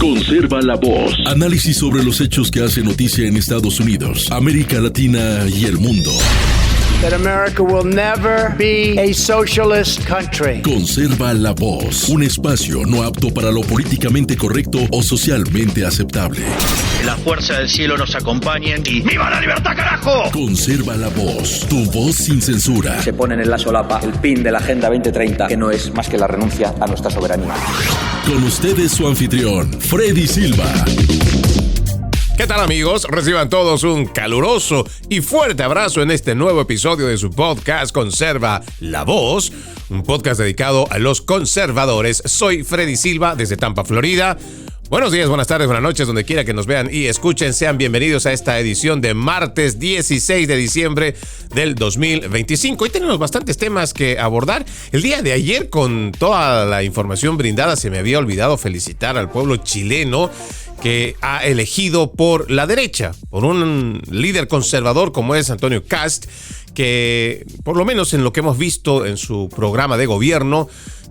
Conserva la voz. Análisis sobre los hechos que hacen noticia en Estados Unidos, América Latina y el mundo. That America will never be a socialist country. Conserva la voz. Un espacio no apto para lo políticamente correcto o socialmente aceptable. La fuerza del cielo nos acompañe y ¡viva la libertad, carajo! Conserva la voz. Tu voz sin censura. Se ponen en la solapa el pin de la Agenda 2030, que no es más que la renuncia a nuestra soberanía. Con ustedes su anfitrión, Freddy Silva. ¿Qué tal, amigos? Reciban todos un caluroso y fuerte abrazo en este nuevo episodio de su podcast Conserva la Voz, un podcast dedicado a los conservadores. Soy Freddy Silva desde Tampa, Florida. Buenos días, buenas tardes, buenas noches, donde quiera que nos vean y escuchen. Sean bienvenidos a esta edición de martes 16 de diciembre del 2025. Hoy tenemos bastantes temas que abordar. El día de ayer, con toda la información brindada, se me había olvidado felicitar al pueblo chileno que ha elegido por la derecha, por un líder conservador como es Antonio Kast, que por lo menos en lo que hemos visto en su programa de gobierno,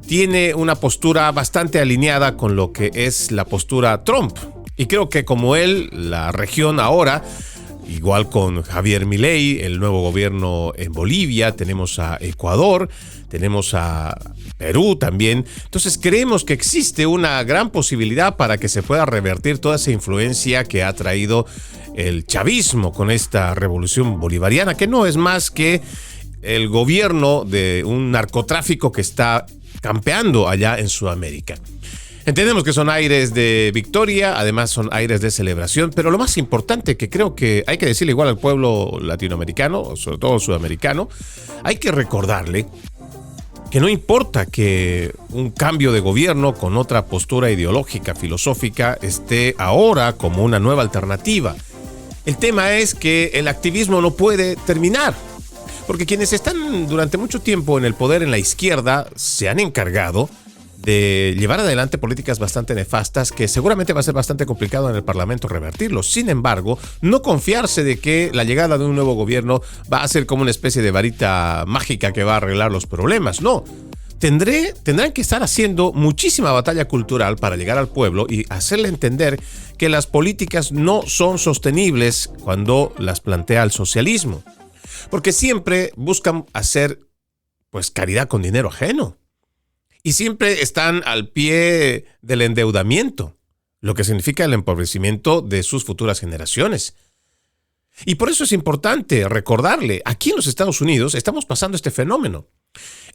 tiene una postura bastante alineada con lo que es la postura Trump. Y creo que como él, la región ahora, igual con Javier Milei, el nuevo gobierno en Bolivia, tenemos a Ecuador, tenemos a Perú también. Entonces creemos que existe una gran posibilidad para que se pueda revertir toda esa influencia que ha traído el chavismo con esta revolución bolivariana, que no es más que el gobierno de un narcotráfico que está campeando allá en Sudamérica. Entendemos que son aires de victoria, además son aires de celebración, pero lo más importante que creo que hay que decirle igual al pueblo latinoamericano, sobre todo sudamericano, hay que recordarle que no importa que un cambio de gobierno con otra postura ideológica, filosófica, esté ahora como una nueva alternativa. El tema es que el activismo no puede terminar, porque quienes están durante mucho tiempo en el poder en la izquierda se han encargado de llevar adelante políticas bastante nefastas que seguramente va a ser bastante complicado en el Parlamento revertirlo. Sin embargo, no confiarse de que la llegada de un nuevo gobierno va a ser como una especie de varita mágica que va a arreglar los problemas. No, tendrán que estar haciendo muchísima batalla cultural para llegar al pueblo y hacerle entender que las políticas no son sostenibles cuando las plantea el socialismo. Porque siempre buscan hacer pues caridad con dinero ajeno. Y siempre están al pie del endeudamiento, lo que significa el empobrecimiento de sus futuras generaciones. Y por eso es importante recordarle, aquí en los Estados Unidos estamos pasando este fenómeno.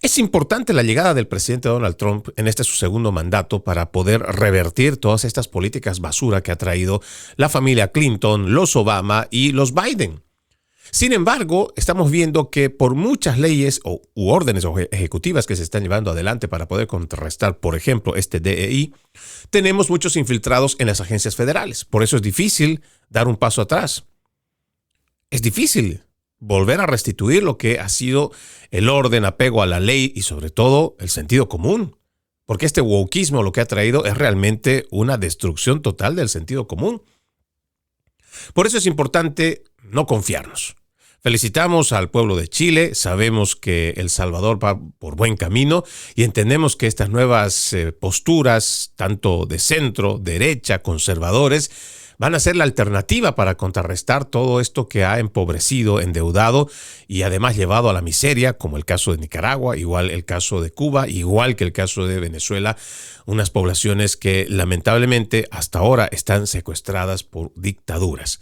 Es importante la llegada del presidente Donald Trump en este su segundo mandato para poder revertir todas estas políticas basura que ha traído la familia Clinton, los Obama y los Biden. Sin embargo, estamos viendo que por muchas leyes u órdenes ejecutivas que se están llevando adelante para poder contrarrestar, por ejemplo, este DEI, tenemos muchos infiltrados en las agencias federales. Por eso es difícil dar un paso atrás. Es difícil volver a restituir lo que ha sido el orden, apego a la ley y sobre todo el sentido común. Porque este wokeismo lo que ha traído es realmente una destrucción total del sentido común. Por eso es importante no confiarnos. Felicitamos al pueblo de Chile, sabemos que El Salvador va por buen camino y entendemos que estas nuevas posturas, tanto de centro, derecha, conservadores, van a ser la alternativa para contrarrestar todo esto que ha empobrecido, endeudado y además llevado a la miseria, como el caso de Nicaragua, igual el caso de Cuba, igual que el caso de Venezuela, unas poblaciones que lamentablemente hasta ahora están secuestradas por dictaduras.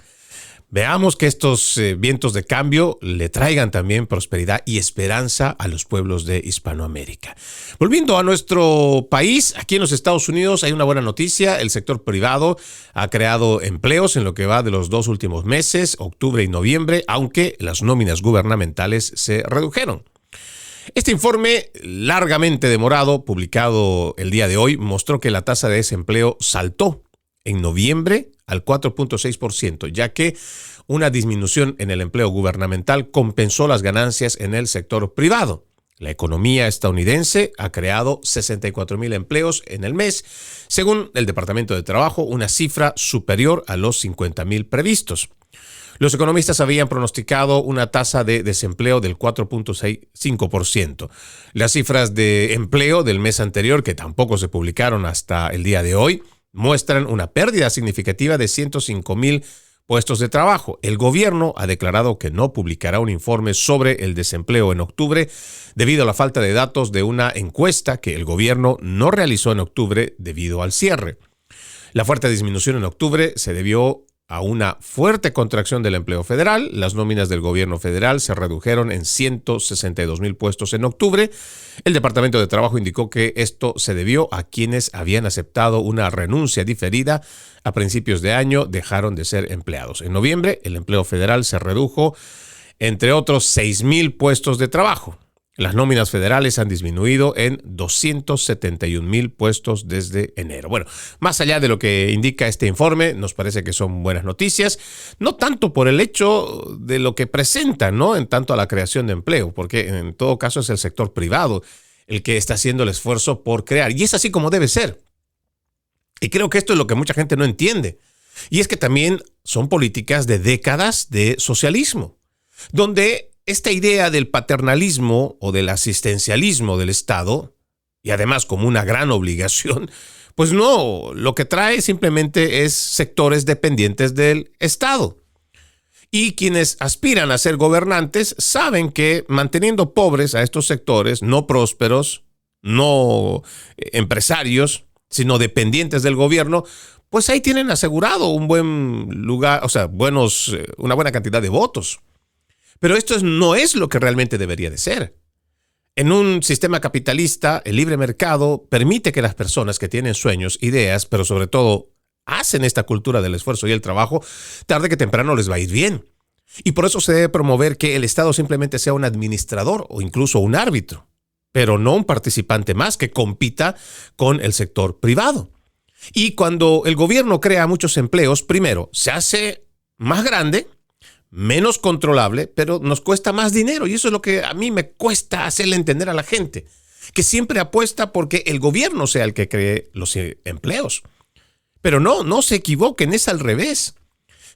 Veamos que estos vientos de cambio le traigan también prosperidad y esperanza a los pueblos de Hispanoamérica. Volviendo a nuestro país, aquí en los Estados Unidos hay una buena noticia. El sector privado ha creado empleos en lo que va de los 2 últimos meses, octubre y noviembre, aunque las nóminas gubernamentales se redujeron. Este informe, largamente demorado, publicado el día de hoy, mostró que la tasa de desempleo saltó en noviembre al 4.6%, ya que una disminución en el empleo gubernamental compensó las ganancias en el sector privado. La economía estadounidense ha creado 64,000 empleos en el mes, según el Departamento de Trabajo, una cifra superior a los 50,000 previstos. Los economistas habían pronosticado una tasa de desempleo del 4.65%. Las cifras de empleo del mes anterior, que tampoco se publicaron hasta el día de hoy, muestran una pérdida significativa de 105,000 puestos de trabajo. El gobierno ha declarado que no publicará un informe sobre el desempleo en octubre debido a la falta de datos de una encuesta que el gobierno no realizó en octubre debido al cierre. La fuerte disminución en octubre se debió a una fuerte contracción del empleo federal. Las nóminas del gobierno federal se redujeron en 162,000 puestos en octubre. El Departamento de Trabajo indicó que esto se debió a quienes habían aceptado una renuncia diferida a principios de año, dejaron de ser empleados. En noviembre, el empleo federal se redujo, entre otros 6,000 puestos de trabajo. Las nóminas federales han disminuido en 271,000 puestos desde enero. Bueno, más allá de lo que indica este informe, nos parece que son buenas noticias, no tanto por el hecho de lo que presentan, ¿no? En tanto a la creación de empleo, porque en todo caso es el sector privado el que está haciendo el esfuerzo por crear. Y es así como debe ser. Y creo que esto es lo que mucha gente no entiende. Y es que también son políticas de décadas de socialismo, donde esta idea del paternalismo o del asistencialismo del Estado, y además como una gran obligación, pues no, lo que trae simplemente es sectores dependientes del Estado. Y quienes aspiran a ser gobernantes saben que manteniendo pobres a estos sectores no prósperos, no empresarios, sino dependientes del gobierno, pues ahí tienen asegurado un buen lugar, o sea, una buena cantidad de votos. Pero esto no es lo que realmente debería de ser. En un sistema capitalista, el libre mercado permite que las personas que tienen sueños, ideas, pero sobre todo hacen esta cultura del esfuerzo y el trabajo, tarde que temprano les va a ir bien. Y por eso se debe promover que el Estado simplemente sea un administrador o incluso un árbitro, pero no un participante más que compita con el sector privado. Y cuando el gobierno crea muchos empleos, primero, se hace más grande, menos controlable, pero nos cuesta más dinero. Y eso es lo que a mí me cuesta hacerle entender a la gente, que siempre apuesta porque el gobierno sea el que cree los empleos. Pero no se equivoquen, es al revés.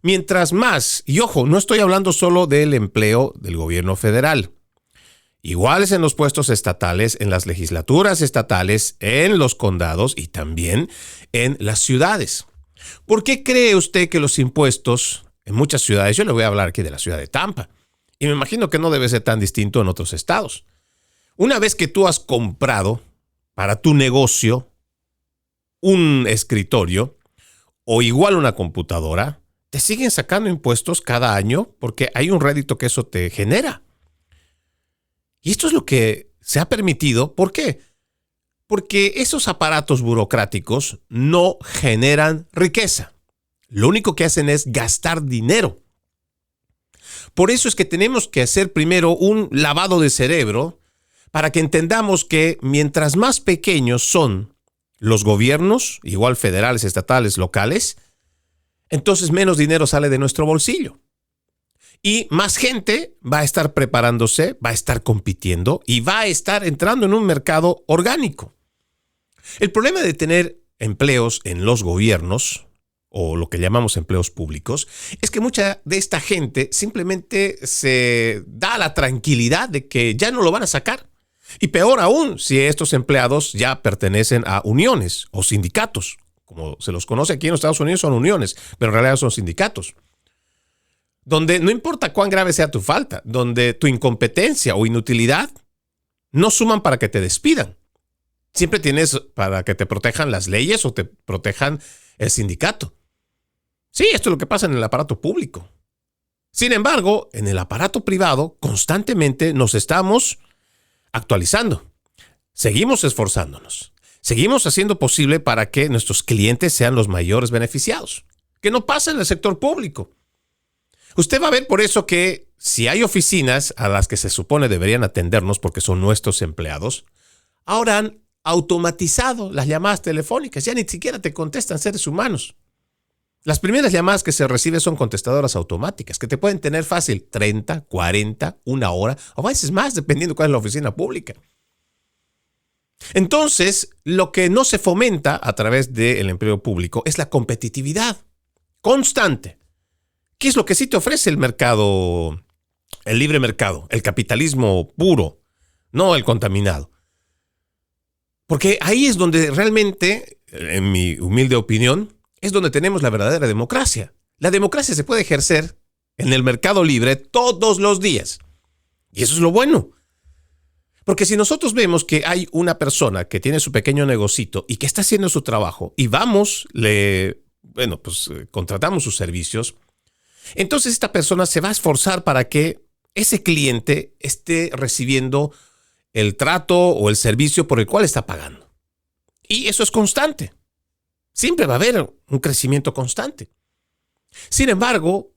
Mientras más, y ojo, no estoy hablando solo del empleo del gobierno federal. Igual es en los puestos estatales, en las legislaturas estatales, en los condados y también en las ciudades. ¿Por qué cree usted que los impuestos en muchas ciudades, yo le voy a hablar aquí de la ciudad de Tampa, y me imagino que no debe ser tan distinto en otros estados? Una vez que tú has comprado para tu negocio un escritorio o igual una computadora, te siguen sacando impuestos cada año porque hay un rédito que eso te genera. Y esto es lo que se ha permitido. ¿Por qué? Porque esos aparatos burocráticos no generan riqueza. Lo único que hacen es gastar dinero. Por eso es que tenemos que hacer primero un lavado de cerebro para que entendamos que mientras más pequeños son los gobiernos, igual federales, estatales, locales, entonces menos dinero sale de nuestro bolsillo. Y más gente va a estar preparándose, va a estar compitiendo y va a estar entrando en un mercado orgánico. El problema de tener empleos en los gobiernos, o lo que llamamos empleos públicos, es que mucha de esta gente simplemente se da la tranquilidad de que ya no lo van a sacar. Y peor aún, si estos empleados ya pertenecen a uniones o sindicatos. Como se los conoce aquí en los Estados Unidos, son uniones, pero en realidad son sindicatos. Donde no importa cuán grave sea tu falta, donde tu incompetencia o inutilidad no suman para que te despidan. Siempre tienes para que te protejan las leyes o te protejan el sindicato. Sí, esto es lo que pasa en el aparato público. Sin embargo, en el aparato privado constantemente nos estamos actualizando. Seguimos esforzándonos. Seguimos haciendo posible para que nuestros clientes sean los mayores beneficiados. Que no pasa en el sector público. Usted va a ver por eso que si hay oficinas a las que se supone deberían atendernos porque son nuestros empleados, ahora han automatizado las llamadas telefónicas. Ya ni siquiera te contestan seres humanos. Las primeras llamadas que se reciben son contestadoras automáticas que te pueden tener fácil 30, 40, una hora o a veces más dependiendo cuál es la oficina pública. Entonces, lo que no se fomenta a través del empleo público es la competitividad constante. ¿Qué es lo que sí te ofrece el mercado, el libre mercado, el capitalismo puro, no el contaminado? Porque ahí es donde realmente, en mi humilde opinión, es donde tenemos la verdadera democracia. La democracia se puede ejercer en el mercado libre todos los días. Y eso es lo bueno. Porque si nosotros vemos que hay una persona que tiene su pequeño negocito y que está haciendo su trabajo y contratamos sus servicios, entonces esta persona se va a esforzar para que ese cliente esté recibiendo el trato o el servicio por el cual está pagando. Y eso es constante. Siempre va a haber un crecimiento constante. Sin embargo,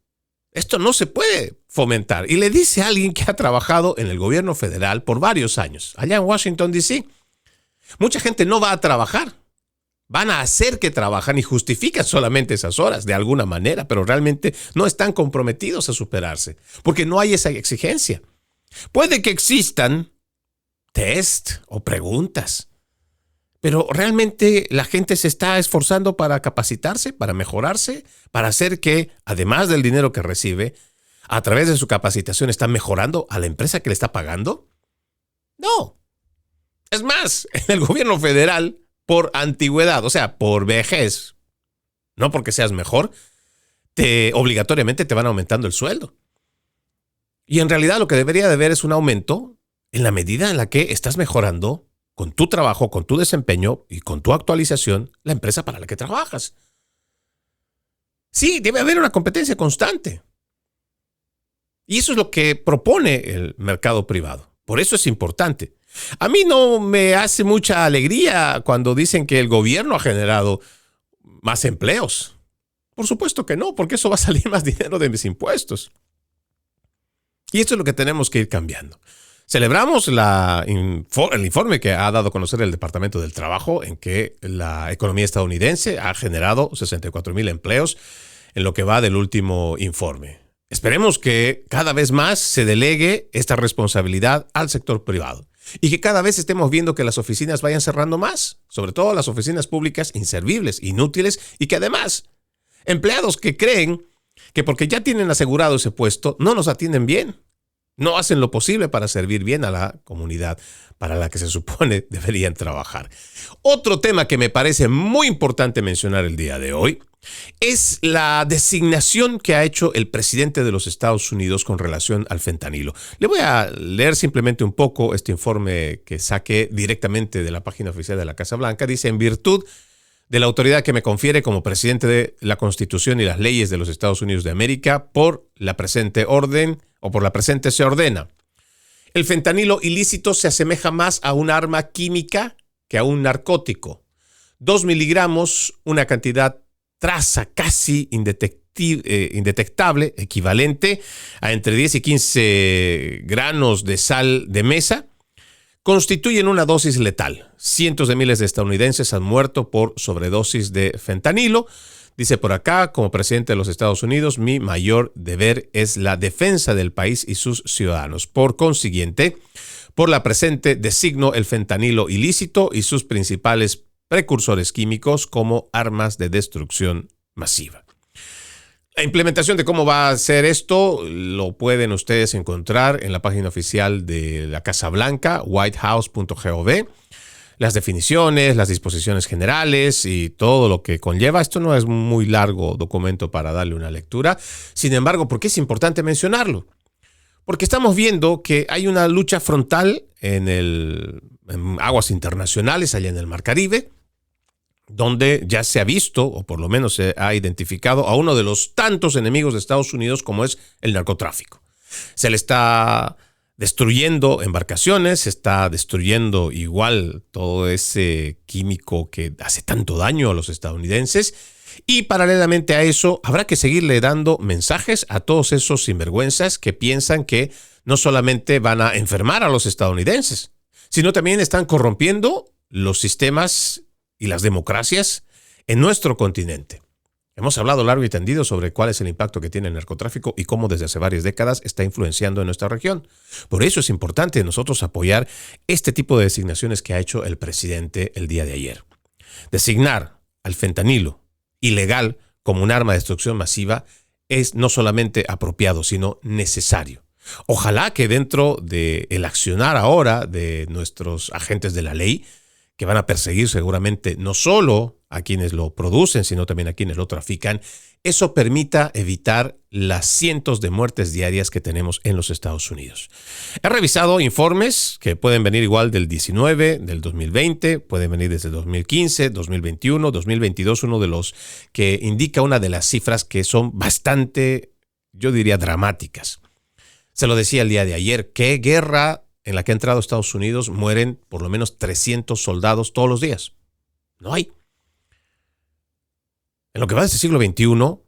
esto no se puede fomentar. Y le dice a alguien que ha trabajado en el gobierno federal por varios años, allá en Washington, D.C. Mucha gente no va a trabajar. Van a hacer que trabajan y justifican solamente esas horas de alguna manera, pero realmente no están comprometidos a superarse, porque no hay esa exigencia. Puede que existan test o preguntas, pero realmente la gente se está esforzando para capacitarse, para mejorarse, para hacer que, además del dinero que recibe, a través de su capacitación está mejorando a la empresa que le está pagando. No. Es más, en el gobierno federal, por antigüedad, o sea, por vejez, no porque seas mejor, obligatoriamente te van aumentando el sueldo. Y en realidad lo que debería de haber es un aumento en la medida en la que estás mejorando con tu trabajo, con tu desempeño y con tu actualización la empresa para la que trabajas. Sí, debe haber una competencia constante. Y eso es lo que propone el mercado privado. Por eso es importante. A mí no me hace mucha alegría cuando dicen que el gobierno ha generado más empleos. Por supuesto que no, porque eso va a salir más dinero de mis impuestos. Y esto es lo que tenemos que ir cambiando. Celebramos el informe que ha dado a conocer el Departamento del Trabajo en que la economía estadounidense ha generado 64,000 empleos en lo que va del último informe. Esperemos que cada vez más se delegue esta responsabilidad al sector privado y que cada vez estemos viendo que las oficinas vayan cerrando más, sobre todo las oficinas públicas inservibles, inútiles y que además empleados que creen que porque ya tienen asegurado ese puesto no nos atienden bien. No hacen lo posible para servir bien a la comunidad para la que se supone deberían trabajar. Otro tema que me parece muy importante mencionar el día de hoy es la designación que ha hecho el presidente de los Estados Unidos con relación al fentanilo. Le voy a leer simplemente un poco este informe que saqué directamente de la página oficial de la Casa Blanca. Dice: en virtud de la autoridad que me confiere como presidente de la Constitución y las leyes de los Estados Unidos de América, por la presente se ordena. El fentanilo ilícito se asemeja más a un arma química que a un narcótico. 2 miligramos, una cantidad traza casi indetectable, equivalente a entre 10 y 15 granos de sal de mesa, constituyen una dosis letal. Cientos de miles de estadounidenses han muerto por sobredosis de fentanilo. Dice por acá: como presidente de los Estados Unidos, mi mayor deber es la defensa del país y sus ciudadanos. Por consiguiente, por la presente designo el fentanilo ilícito y sus principales precursores químicos como armas de destrucción masiva. La implementación de cómo va a ser esto lo pueden ustedes encontrar en la página oficial de la Casa Blanca, whitehouse.gov. Las definiciones, las disposiciones generales y todo lo que conlleva. Esto no es un muy largo documento para darle una lectura. Sin embargo, ¿por qué es importante mencionarlo? Porque estamos viendo que hay una lucha frontal en aguas internacionales, allá en el Mar Caribe, donde ya se ha visto, o por lo menos se ha identificado, a uno de los tantos enemigos de Estados Unidos como es el narcotráfico. Se le está destruyendo embarcaciones, se está destruyendo igual todo ese químico que hace tanto daño a los estadounidenses, y paralelamente a eso habrá que seguirle dando mensajes a todos esos sinvergüenzas que piensan que no solamente van a enfermar a los estadounidenses, sino también están corrompiendo los sistemas y las democracias en nuestro continente. Hemos hablado largo y tendido sobre cuál es el impacto que tiene el narcotráfico y cómo desde hace varias décadas está influenciando en nuestra región. Por eso es importante nosotros apoyar este tipo de designaciones que ha hecho el presidente el día de ayer. Designar al fentanilo ilegal como un arma de destrucción masiva es no solamente apropiado, sino necesario. Ojalá que dentro del accionar ahora de nuestros agentes de la ley, que van a perseguir seguramente no solo a quienes lo producen, sino también a quienes lo trafican, eso permita evitar las cientos de muertes diarias que tenemos en los Estados Unidos. He revisado informes que pueden venir igual del 19, del 2020, pueden venir desde 2015, 2021, 2022, uno de los que indica una de las cifras que son bastante, yo diría, dramáticas. Se lo decía el día de ayer, ¿qué guerra en la que ha entrado Estados Unidos mueren por lo menos 300 soldados todos los días? No hay. En lo que va de este siglo XXI,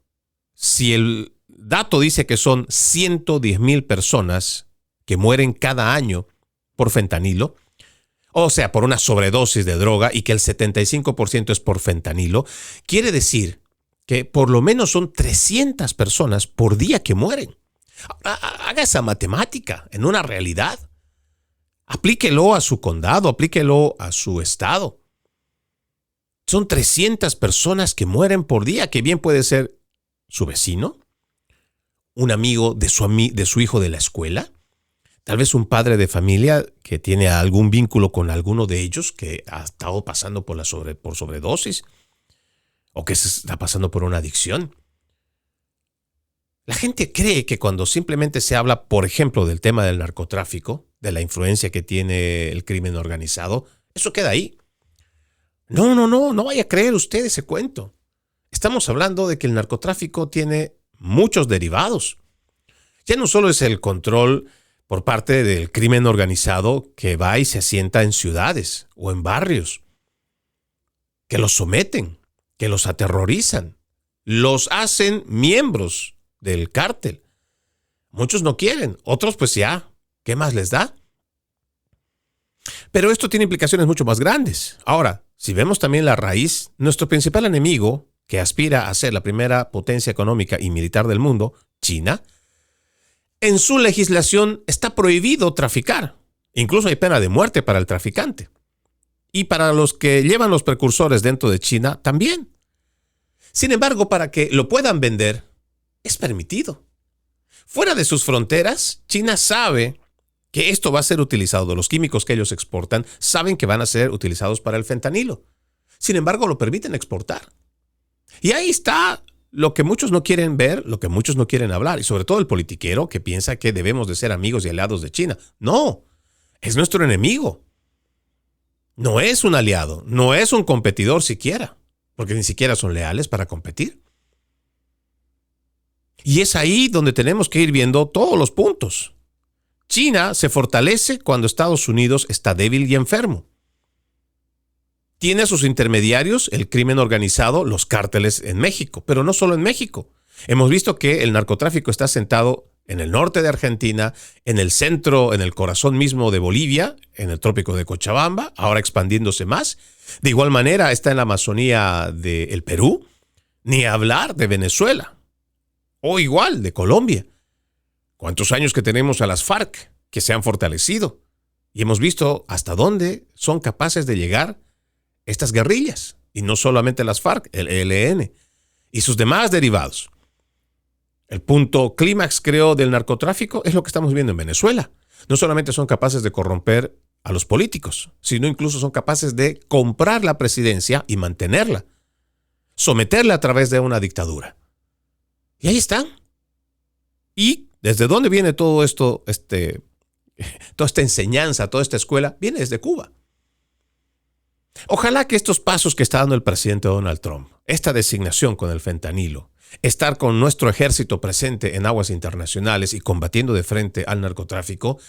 si el dato dice que son 110,000 personas que mueren cada año por fentanilo, o sea, por una sobredosis de droga, y que el 75% es por fentanilo, quiere decir que por lo menos son 300 personas por día que mueren. Haga esa matemática en una realidad. Aplíquelo a su condado, aplíquelo a su estado. Son 300 personas que mueren por día, que bien puede ser su vecino, un amigo de su hijo de la escuela, tal vez un padre de familia que tiene algún vínculo con alguno de ellos que ha estado pasando por sobredosis o que se está pasando por una adicción. La gente cree que cuando simplemente se habla, por ejemplo, del tema del narcotráfico, de la influencia que tiene el crimen organizado, eso queda ahí. No vaya a creer usted ese cuento. Estamos hablando de que el narcotráfico tiene muchos derivados. Ya no solo es el control por parte del crimen organizado que va y se asienta en ciudades o en barrios, que los someten, que los aterrorizan, los hacen miembros del cártel. Muchos no quieren, otros pues ya, ¿qué más les da? Pero esto tiene implicaciones mucho más grandes. Ahora, si vemos también la raíz, nuestro principal enemigo, que aspira a ser la primera potencia económica y militar del mundo, China, en su legislación está prohibido traficar. Incluso hay pena de muerte para el traficante. Y para los que llevan los precursores dentro de China, también. Sin embargo, para que lo puedan vender, es permitido. Fuera de sus fronteras, China sabe que esto va a ser utilizado, de los químicos que ellos exportan, saben que van a ser utilizados para el fentanilo. Sin embargo, lo permiten exportar. Y ahí está lo que muchos no quieren ver, lo que muchos no quieren hablar, y sobre todo el politiquero que piensa que debemos de ser amigos y aliados de China. No, es nuestro enemigo. No es un aliado, no es un competidor siquiera, porque ni siquiera son leales para competir. Y es ahí donde tenemos que ir viendo todos los puntos. China se fortalece cuando Estados Unidos está débil y enfermo. Tiene a sus intermediarios el crimen organizado, los cárteles en México, pero no solo en México. Hemos visto que el narcotráfico está asentado en el norte de Argentina, en el centro, en el corazón mismo de Bolivia, en el trópico de Cochabamba, ahora expandiéndose más. De igual manera está en la Amazonía del Perú, ni hablar de Venezuela, o igual de Colombia. ¿Cuántos años que tenemos a las FARC que se han fortalecido? Y hemos visto hasta dónde son capaces de llegar estas guerrillas, y no solamente las FARC, el ELN y sus demás derivados. El punto clímax, creo, del narcotráfico es lo que estamos viendo en Venezuela. No solamente son capaces de corromper a los políticos, sino incluso son capaces de comprar la presidencia y mantenerla, someterla a través de una dictadura. Y ahí están. ¿Y desde dónde viene todo esto, toda esta enseñanza, toda esta escuela? Viene desde Cuba. Ojalá que estos pasos que está dando el presidente Donald Trump, esta designación con el fentanilo, estar con nuestro ejército presente en aguas internacionales y combatiendo de frente al narcotráfico,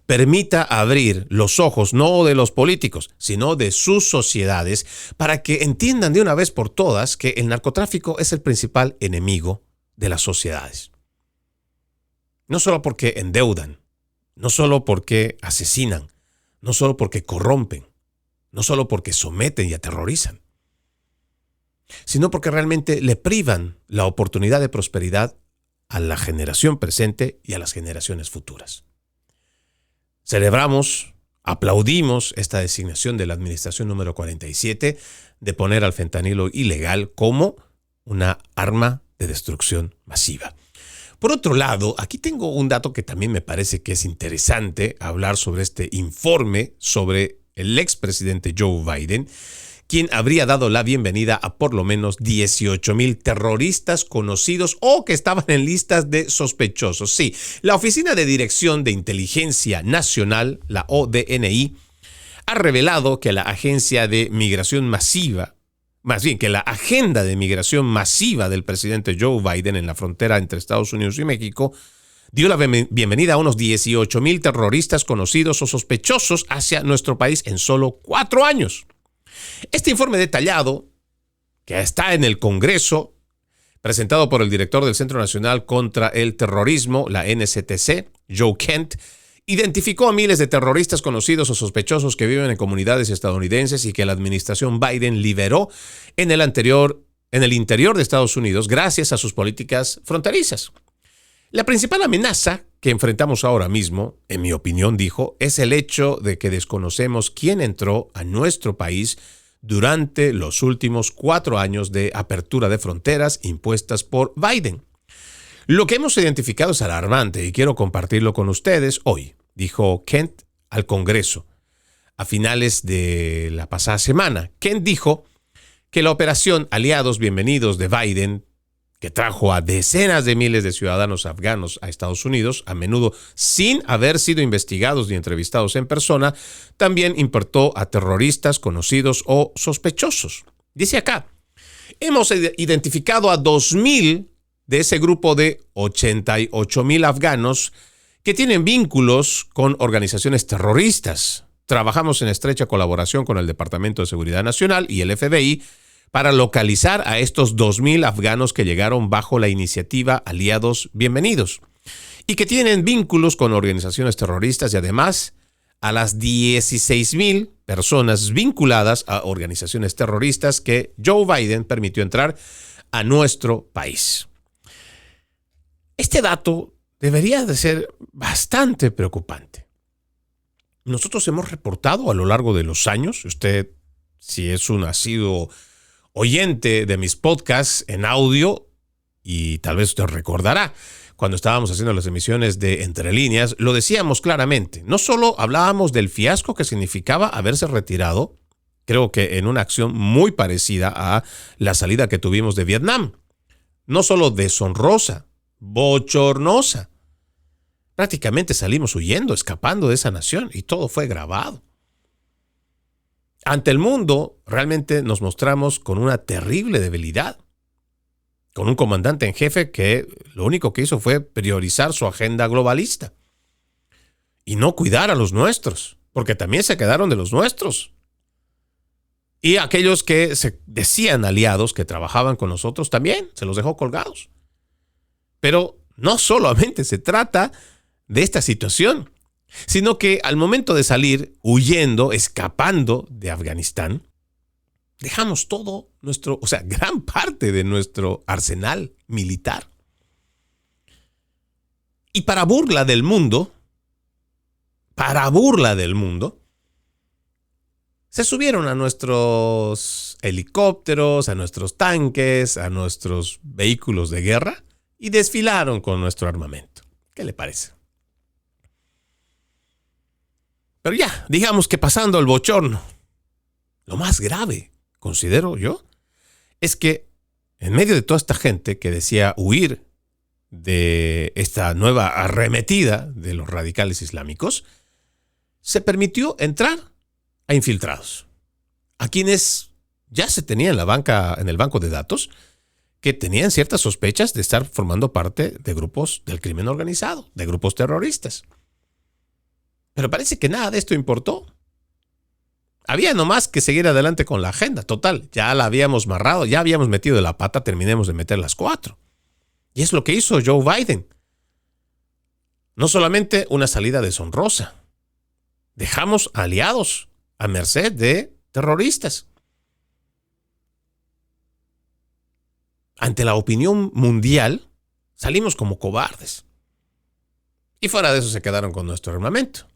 permita abrir los ojos no de los políticos, sino de sus sociedades, para que entiendan de una vez por todas que el narcotráfico es el principal enemigo de las sociedades. No solo porque endeudan, no solo porque asesinan, no solo porque corrompen, no solo porque someten y aterrorizan, sino porque realmente le privan la oportunidad de prosperidad a la generación presente y a las generaciones futuras. Celebramos, aplaudimos esta designación de la administración número 47 de poner al fentanilo ilegal como una arma de destrucción masiva. Por otro lado, aquí tengo un dato que también me parece que es interesante hablar sobre este informe sobre el expresidente Joe Biden, quien habría dado la bienvenida a por lo menos 18,000 terroristas conocidos o que estaban en listas de sospechosos. Sí, la Oficina de Dirección de Inteligencia Nacional, la ODNI, ha revelado que la agenda de migración masiva del presidente Joe Biden en la frontera entre Estados Unidos y México dio la bienvenida a unos 18,000 terroristas conocidos o sospechosos hacia nuestro país en solo 4 años. Este informe detallado, que está en el Congreso, presentado por el director del Centro Nacional contra el Terrorismo, la NCTC, Joe Kent, identificó a miles de terroristas conocidos o sospechosos que viven en comunidades estadounidenses y que la administración Biden liberó en el interior de Estados Unidos gracias a sus políticas fronterizas. La principal amenaza que enfrentamos ahora mismo, en mi opinión, dijo, es el hecho de que desconocemos quién entró a nuestro país durante los últimos 4 años de apertura de fronteras impuestas por Biden. Lo que hemos identificado es alarmante y quiero compartirlo con ustedes hoy, dijo Kent al Congreso a finales de la pasada semana. Kent dijo que la operación Aliados Bienvenidos de Biden, que trajo a decenas de miles de ciudadanos afganos a Estados Unidos, a menudo sin haber sido investigados ni entrevistados en persona, también importó a terroristas conocidos o sospechosos. Dice acá, hemos identificado a 2,000 de ese grupo de 88,000 afganos que tienen vínculos con organizaciones terroristas. Trabajamos en estrecha colaboración con el Departamento de Seguridad Nacional y el FBI para localizar a estos 2,000 afganos que llegaron bajo la iniciativa Aliados Bienvenidos y que tienen vínculos con organizaciones terroristas y además a las 16,000 personas vinculadas a organizaciones terroristas que Joe Biden permitió entrar a nuestro país. Este dato debería de ser bastante preocupante. Nosotros hemos reportado a lo largo de los años, usted si es un asiduo oyente de mis podcasts en audio, y tal vez usted recordará, cuando estábamos haciendo las emisiones de Entre Líneas, lo decíamos claramente. No solo hablábamos del fiasco que significaba haberse retirado, creo que en una acción muy parecida a la salida que tuvimos de Vietnam. No solo deshonrosa, bochornosa. Prácticamente salimos huyendo, escapando de esa nación, y todo fue grabado. Ante el mundo, realmente nos mostramos con una terrible debilidad, con un comandante en jefe que lo único que hizo fue priorizar su agenda globalista y no cuidar a los nuestros, porque también se quedaron de los nuestros. Y aquellos que se decían aliados, que trabajaban con nosotros, también se los dejó colgados. Pero no solamente se trata de esta situación, sino que al momento de salir huyendo, escapando de Afganistán, dejamos gran parte de nuestro arsenal militar. Y para burla del mundo, se subieron a nuestros helicópteros, a nuestros tanques, a nuestros vehículos de guerra y desfilaron con nuestro armamento. ¿Qué le parece? Pero ya, digamos que pasando el bochorno, lo más grave, considero yo, es que en medio de toda esta gente que decía huir de esta nueva arremetida de los radicales islámicos, se permitió entrar a infiltrados, a quienes ya se tenía en el banco de datos, que tenían ciertas sospechas de estar formando parte de grupos del crimen organizado, de grupos terroristas. Pero parece que nada de esto importó. Había nomás que seguir adelante con la agenda. Total, ya la habíamos amarrado, ya habíamos metido de la pata, terminemos de meter las 4. Y es lo que hizo Joe Biden. No solamente una salida deshonrosa. Dejamos aliados a merced de terroristas. Ante la opinión mundial, salimos como cobardes. Y fuera de eso se quedaron con nuestro armamento.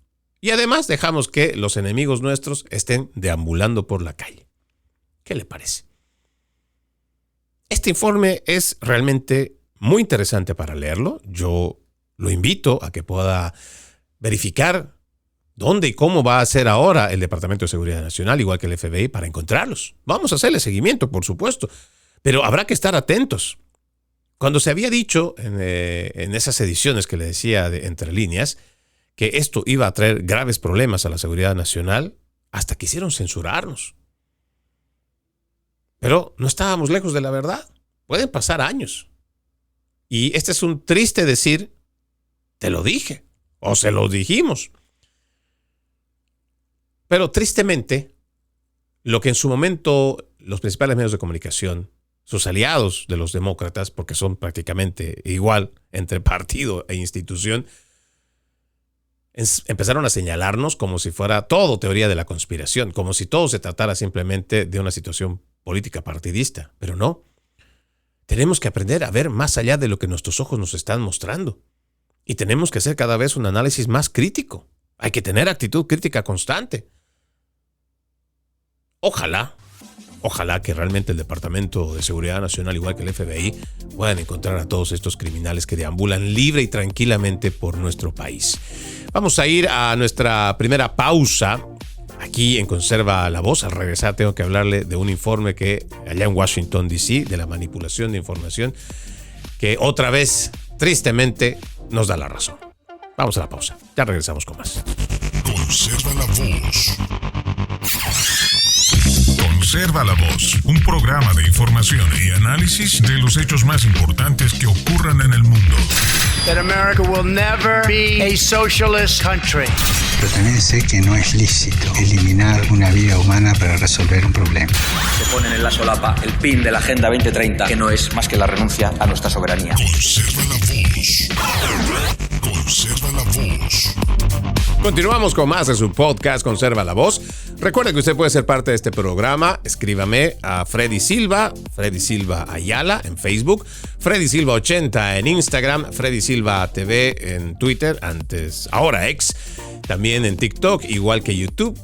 Y además dejamos que los enemigos nuestros estén deambulando por la calle. ¿Qué le parece? Este informe es realmente muy interesante para leerlo. Yo lo invito a que pueda verificar ¿Dónde y cómo va a hacer ahora el Departamento de Seguridad Nacional, igual que el FBI, para encontrarlos? Vamos a hacerle seguimiento, por supuesto, pero habrá que estar atentos. Cuando se había dicho en esas ediciones que le decía de entre líneas que esto iba a traer graves problemas a la seguridad nacional, hasta quisieron censurarnos. Pero no estábamos lejos de la verdad. Pueden pasar años. Y este es un triste decir, te lo dije, o se lo dijimos. Pero tristemente, lo que en su momento los principales medios de comunicación, sus aliados de los demócratas, porque son prácticamente igual entre partido e institución, empezaron a señalarnos como si fuera todo teoría de la conspiración, como si todo se tratara simplemente de una situación política partidista. Pero no. Tenemos que aprender a ver más allá de lo que nuestros ojos nos están mostrando. Y tenemos que hacer cada vez un análisis más crítico. Hay que tener actitud crítica constante. Ojalá que realmente el Departamento de Seguridad Nacional, igual que el FBI, puedan encontrar a todos estos criminales que deambulan libre y tranquilamente por nuestro país. Vamos a ir a nuestra primera pausa aquí en Conserva la Voz. Al regresar tengo que hablarle de un informe que allá en Washington, D.C., de la manipulación de información, que otra vez, tristemente, nos da la razón. Vamos a la pausa. Ya regresamos con más. Conserva la Voz. Conserva la Voz, un programa de información y análisis de los hechos más importantes que ocurran en el mundo. That America will never be a socialist country. Pero también sé que no es lícito eliminar una vida humana para resolver un problema. Se ponen en la solapa el PIN de la Agenda 2030, que no es más que la renuncia a nuestra soberanía. Conserva la Voz. Conserva la Voz. Continuamos con más de su podcast Conserva la Voz. Recuerde que usted puede ser parte de este programa. Escríbame a Freddy Silva Ayala en Facebook, Freddy Silva 80 en Instagram, Freddy Silva TV en Twitter, ahora X, también en TikTok, igual que YouTube.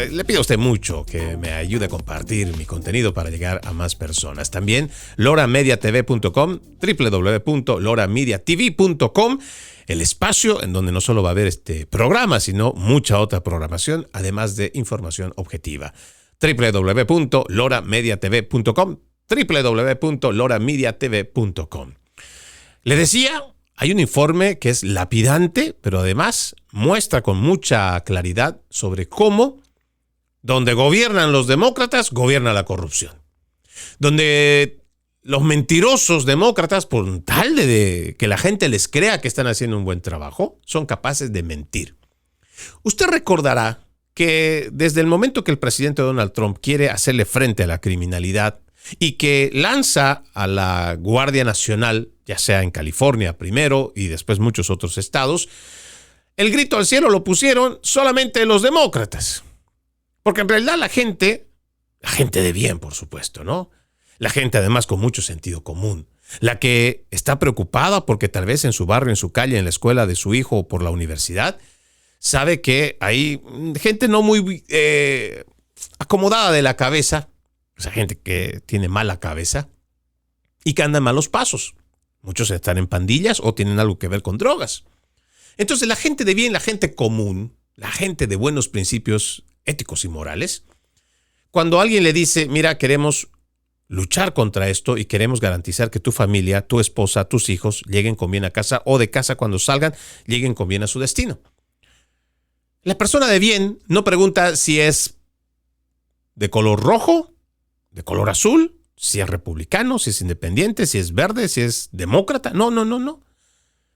Le pido a usted mucho que me ayude a compartir mi contenido para llegar a más personas. También loramediatv.com, www.loramediatv.com, el espacio en donde no solo va a haber este programa, sino mucha otra programación, además de información objetiva. www.loramediatv.com, www.loramediatv.com. Le decía, hay un informe que es lapidante, pero además muestra con mucha claridad sobre cómo, donde gobiernan los demócratas, gobierna la corrupción. Donde los mentirosos demócratas, por tal de que la gente les crea que están haciendo un buen trabajo, son capaces de mentir. Usted recordará que desde el momento que el presidente Donald Trump quiere hacerle frente a la criminalidad y que lanza a la Guardia Nacional, ya sea en California primero y después muchos otros estados, el grito al cielo lo pusieron solamente los demócratas. Porque en realidad la gente de bien, por supuesto, ¿no? La gente además con mucho sentido común, la que está preocupada porque tal vez en su barrio, en su calle, en la escuela de su hijo o por la universidad, sabe que hay gente no muy acomodada de la cabeza, o sea, gente que tiene mala cabeza y que anda en malos pasos. Muchos están en pandillas o tienen algo que ver con drogas. Entonces la gente de bien, la gente común, la gente de buenos principios éticos y morales, cuando alguien le dice, mira, queremos luchar contra esto y queremos garantizar que tu familia, tu esposa, tus hijos lleguen con bien a casa o de casa cuando salgan, lleguen con bien a su destino. La persona de bien no pregunta si es de color rojo, de color azul, si es republicano, si es independiente, si es verde, si es demócrata. No.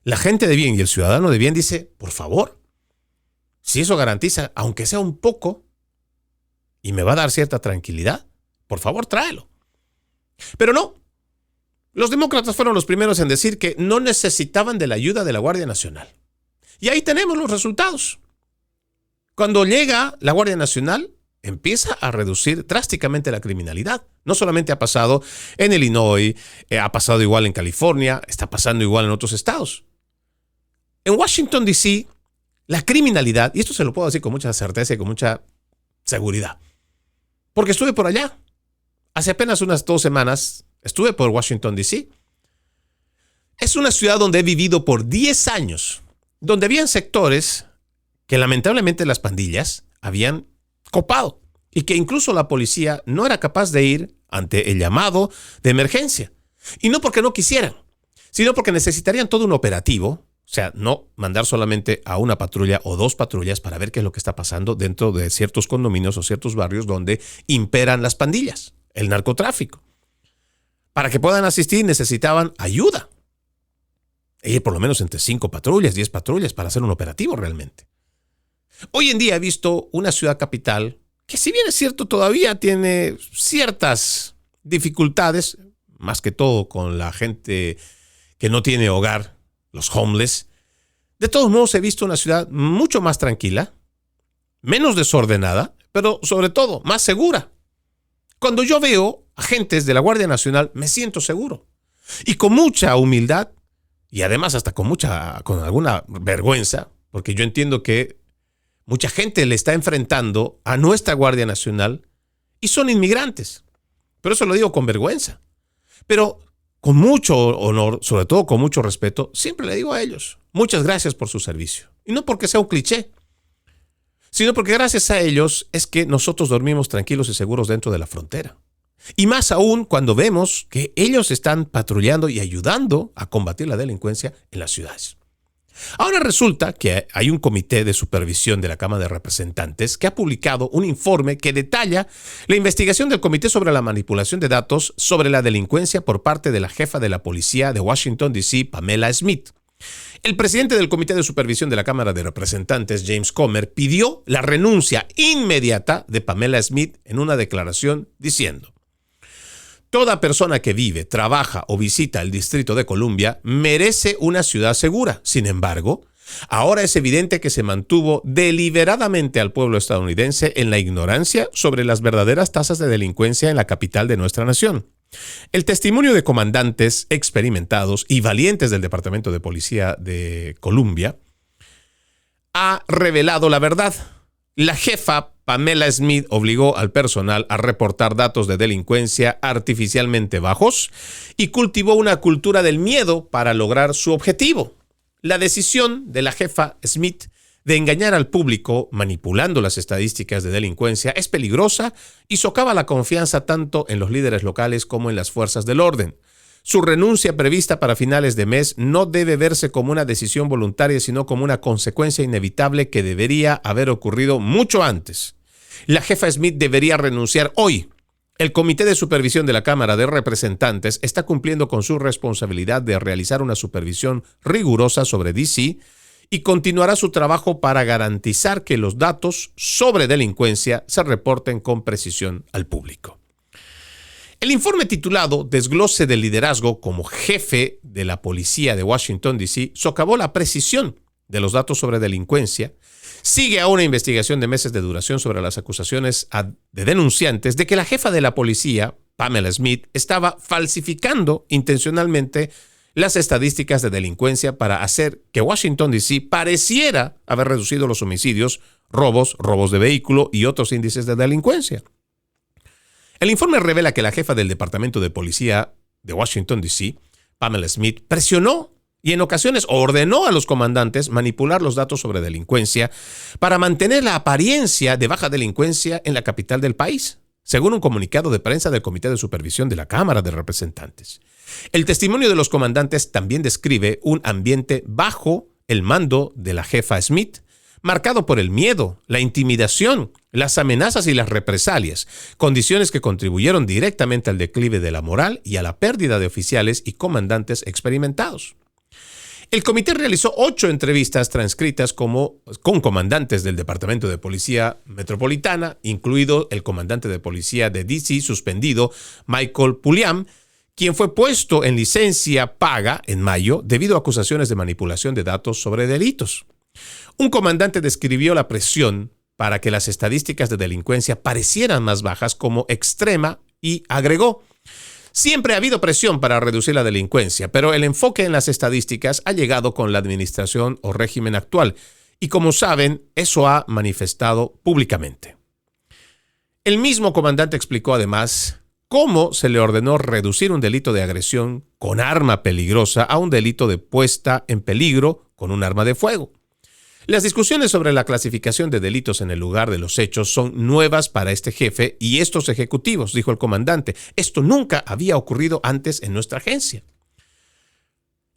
La gente de bien y el ciudadano de bien dice, por favor, si eso garantiza, aunque sea un poco, y me va a dar cierta tranquilidad, por favor, tráelo. Pero no. Los demócratas fueron los primeros en decir que no necesitaban de la ayuda de la Guardia Nacional. Y ahí tenemos los resultados. Cuando llega la Guardia Nacional, empieza a reducir drásticamente la criminalidad. No solamente ha pasado en Illinois, ha pasado igual en California, está pasando igual en otros estados. En Washington, D.C., la criminalidad, y esto se lo puedo decir con mucha certeza y con mucha seguridad, porque estuve por allá. Hace apenas unas 2 semanas estuve por Washington, D.C. Es una ciudad donde he vivido por 10 años, donde habían sectores que lamentablemente las pandillas habían copado y que incluso la policía no era capaz de ir ante el llamado de emergencia. Y no porque no quisieran, sino porque necesitarían todo un operativo. O sea, no mandar solamente a una patrulla o 2 patrullas para ver qué es lo que está pasando dentro de ciertos condominios o ciertos barrios donde imperan las pandillas, el narcotráfico. Para que puedan asistir necesitaban ayuda. Ir por lo menos entre 5 patrullas, 10 patrullas para hacer un operativo realmente. Hoy en día he visto una ciudad capital que, si bien es cierto, todavía tiene ciertas dificultades, más que todo con la gente que no tiene hogar, los homeless. De todos modos, he visto una ciudad mucho más tranquila, menos desordenada, pero sobre todo más segura. Cuando yo veo agentes de la Guardia Nacional, me siento seguro. Y con mucha humildad, y además hasta con alguna vergüenza, porque yo entiendo que mucha gente le está enfrentando a nuestra Guardia Nacional y son inmigrantes. Pero eso lo digo con vergüenza. Pero con mucho honor, sobre todo con mucho respeto, siempre le digo a ellos, muchas gracias por su servicio. Y no porque sea un cliché, sino porque gracias a ellos es que nosotros dormimos tranquilos y seguros dentro de la frontera. Y más aún cuando vemos que ellos están patrullando y ayudando a combatir la delincuencia en las ciudades. Ahora resulta que hay un comité de supervisión de la Cámara de Representantes que ha publicado un informe que detalla la investigación del comité sobre la manipulación de datos sobre la delincuencia por parte de la jefa de la policía de Washington, D.C., Pamela Smith. El presidente del comité de supervisión de la Cámara de Representantes, James Comer, pidió la renuncia inmediata de Pamela Smith en una declaración diciendo: toda persona que vive, trabaja o visita el Distrito de Columbia merece una ciudad segura. Sin embargo, ahora es evidente que se mantuvo deliberadamente al pueblo estadounidense en la ignorancia sobre las verdaderas tasas de delincuencia en la capital de nuestra nación. El testimonio de comandantes experimentados y valientes del Departamento de Policía de Columbia ha revelado la verdad. La jefa Pamela Smith obligó al personal a reportar datos de delincuencia artificialmente bajos y cultivó una cultura del miedo para lograr su objetivo. La decisión de la jefa Smith de engañar al público manipulando las estadísticas de delincuencia es peligrosa y socava la confianza tanto en los líderes locales como en las fuerzas del orden. Su renuncia prevista para finales de mes no debe verse como una decisión voluntaria, sino como una consecuencia inevitable que debería haber ocurrido mucho antes. La jefa Smith debería renunciar hoy. El Comité de Supervisión de la Cámara de Representantes está cumpliendo con su responsabilidad de realizar una supervisión rigurosa sobre D.C. y continuará su trabajo para garantizar que los datos sobre delincuencia se reporten con precisión al público. El informe titulado Desglose del liderazgo como jefe de la policía de Washington, D.C. socavó la precisión de los datos sobre delincuencia, sigue a una investigación de meses de duración sobre las acusaciones de denunciantes de que la jefa de la policía, Pamela Smith, estaba falsificando intencionalmente las estadísticas de delincuencia para hacer que Washington, D.C. pareciera haber reducido los homicidios, robos de vehículo y otros índices de delincuencia. El informe revela que la jefa del Departamento de Policía de Washington, D.C., Pamela Smith, presionó y en ocasiones ordenó a los comandantes manipular los datos sobre delincuencia para mantener la apariencia de baja delincuencia en la capital del país, según un comunicado de prensa del Comité de Supervisión de la Cámara de Representantes. El testimonio de los comandantes también describe un ambiente bajo el mando de la jefa Smith, marcado por el miedo, la intimidación, las amenazas y las represalias, condiciones que contribuyeron directamente al declive de la moral y a la pérdida de oficiales y comandantes experimentados. El comité realizó 8 entrevistas transcritas con comandantes del Departamento de Policía Metropolitana, incluido el comandante de policía de D.C. suspendido, Michael Pulliam, quien fue puesto en licencia paga en mayo debido a acusaciones de manipulación de datos sobre delitos. Un comandante describió la presión para que las estadísticas de delincuencia parecieran más bajas como extrema y agregó: siempre ha habido presión para reducir la delincuencia, pero el enfoque en las estadísticas ha llegado con la administración o régimen actual y, como saben, eso ha manifestado públicamente. El mismo comandante explicó además cómo se le ordenó reducir un delito de agresión con arma peligrosa a un delito de puesta en peligro con un arma de fuego. Las discusiones sobre la clasificación de delitos en el lugar de los hechos son nuevas para este jefe y estos ejecutivos, dijo el comandante. Esto nunca había ocurrido antes en nuestra agencia.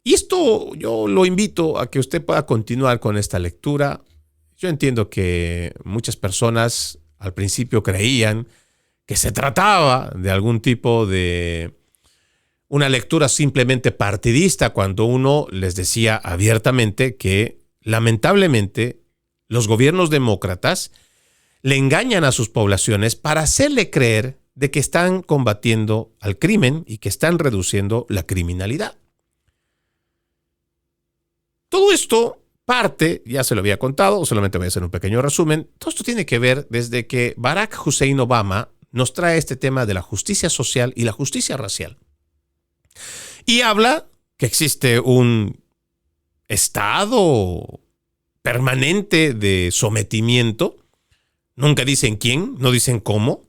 Y esto yo lo invito a que usted pueda continuar con esta lectura. Yo entiendo que muchas personas al principio creían que se trataba de algún tipo de una lectura simplemente partidista cuando uno les decía abiertamente que lamentablemente los gobiernos demócratas le engañan a sus poblaciones para hacerle creer de que están combatiendo al crimen y que están reduciendo la criminalidad. Todo esto parte, ya se lo había contado, solamente voy a hacer un pequeño resumen, todo esto tiene que ver desde que Barack Hussein Obama nos trae este tema de la justicia social y la justicia racial. Y habla que existe un estado permanente de sometimiento, nunca dicen quién, no dicen cómo,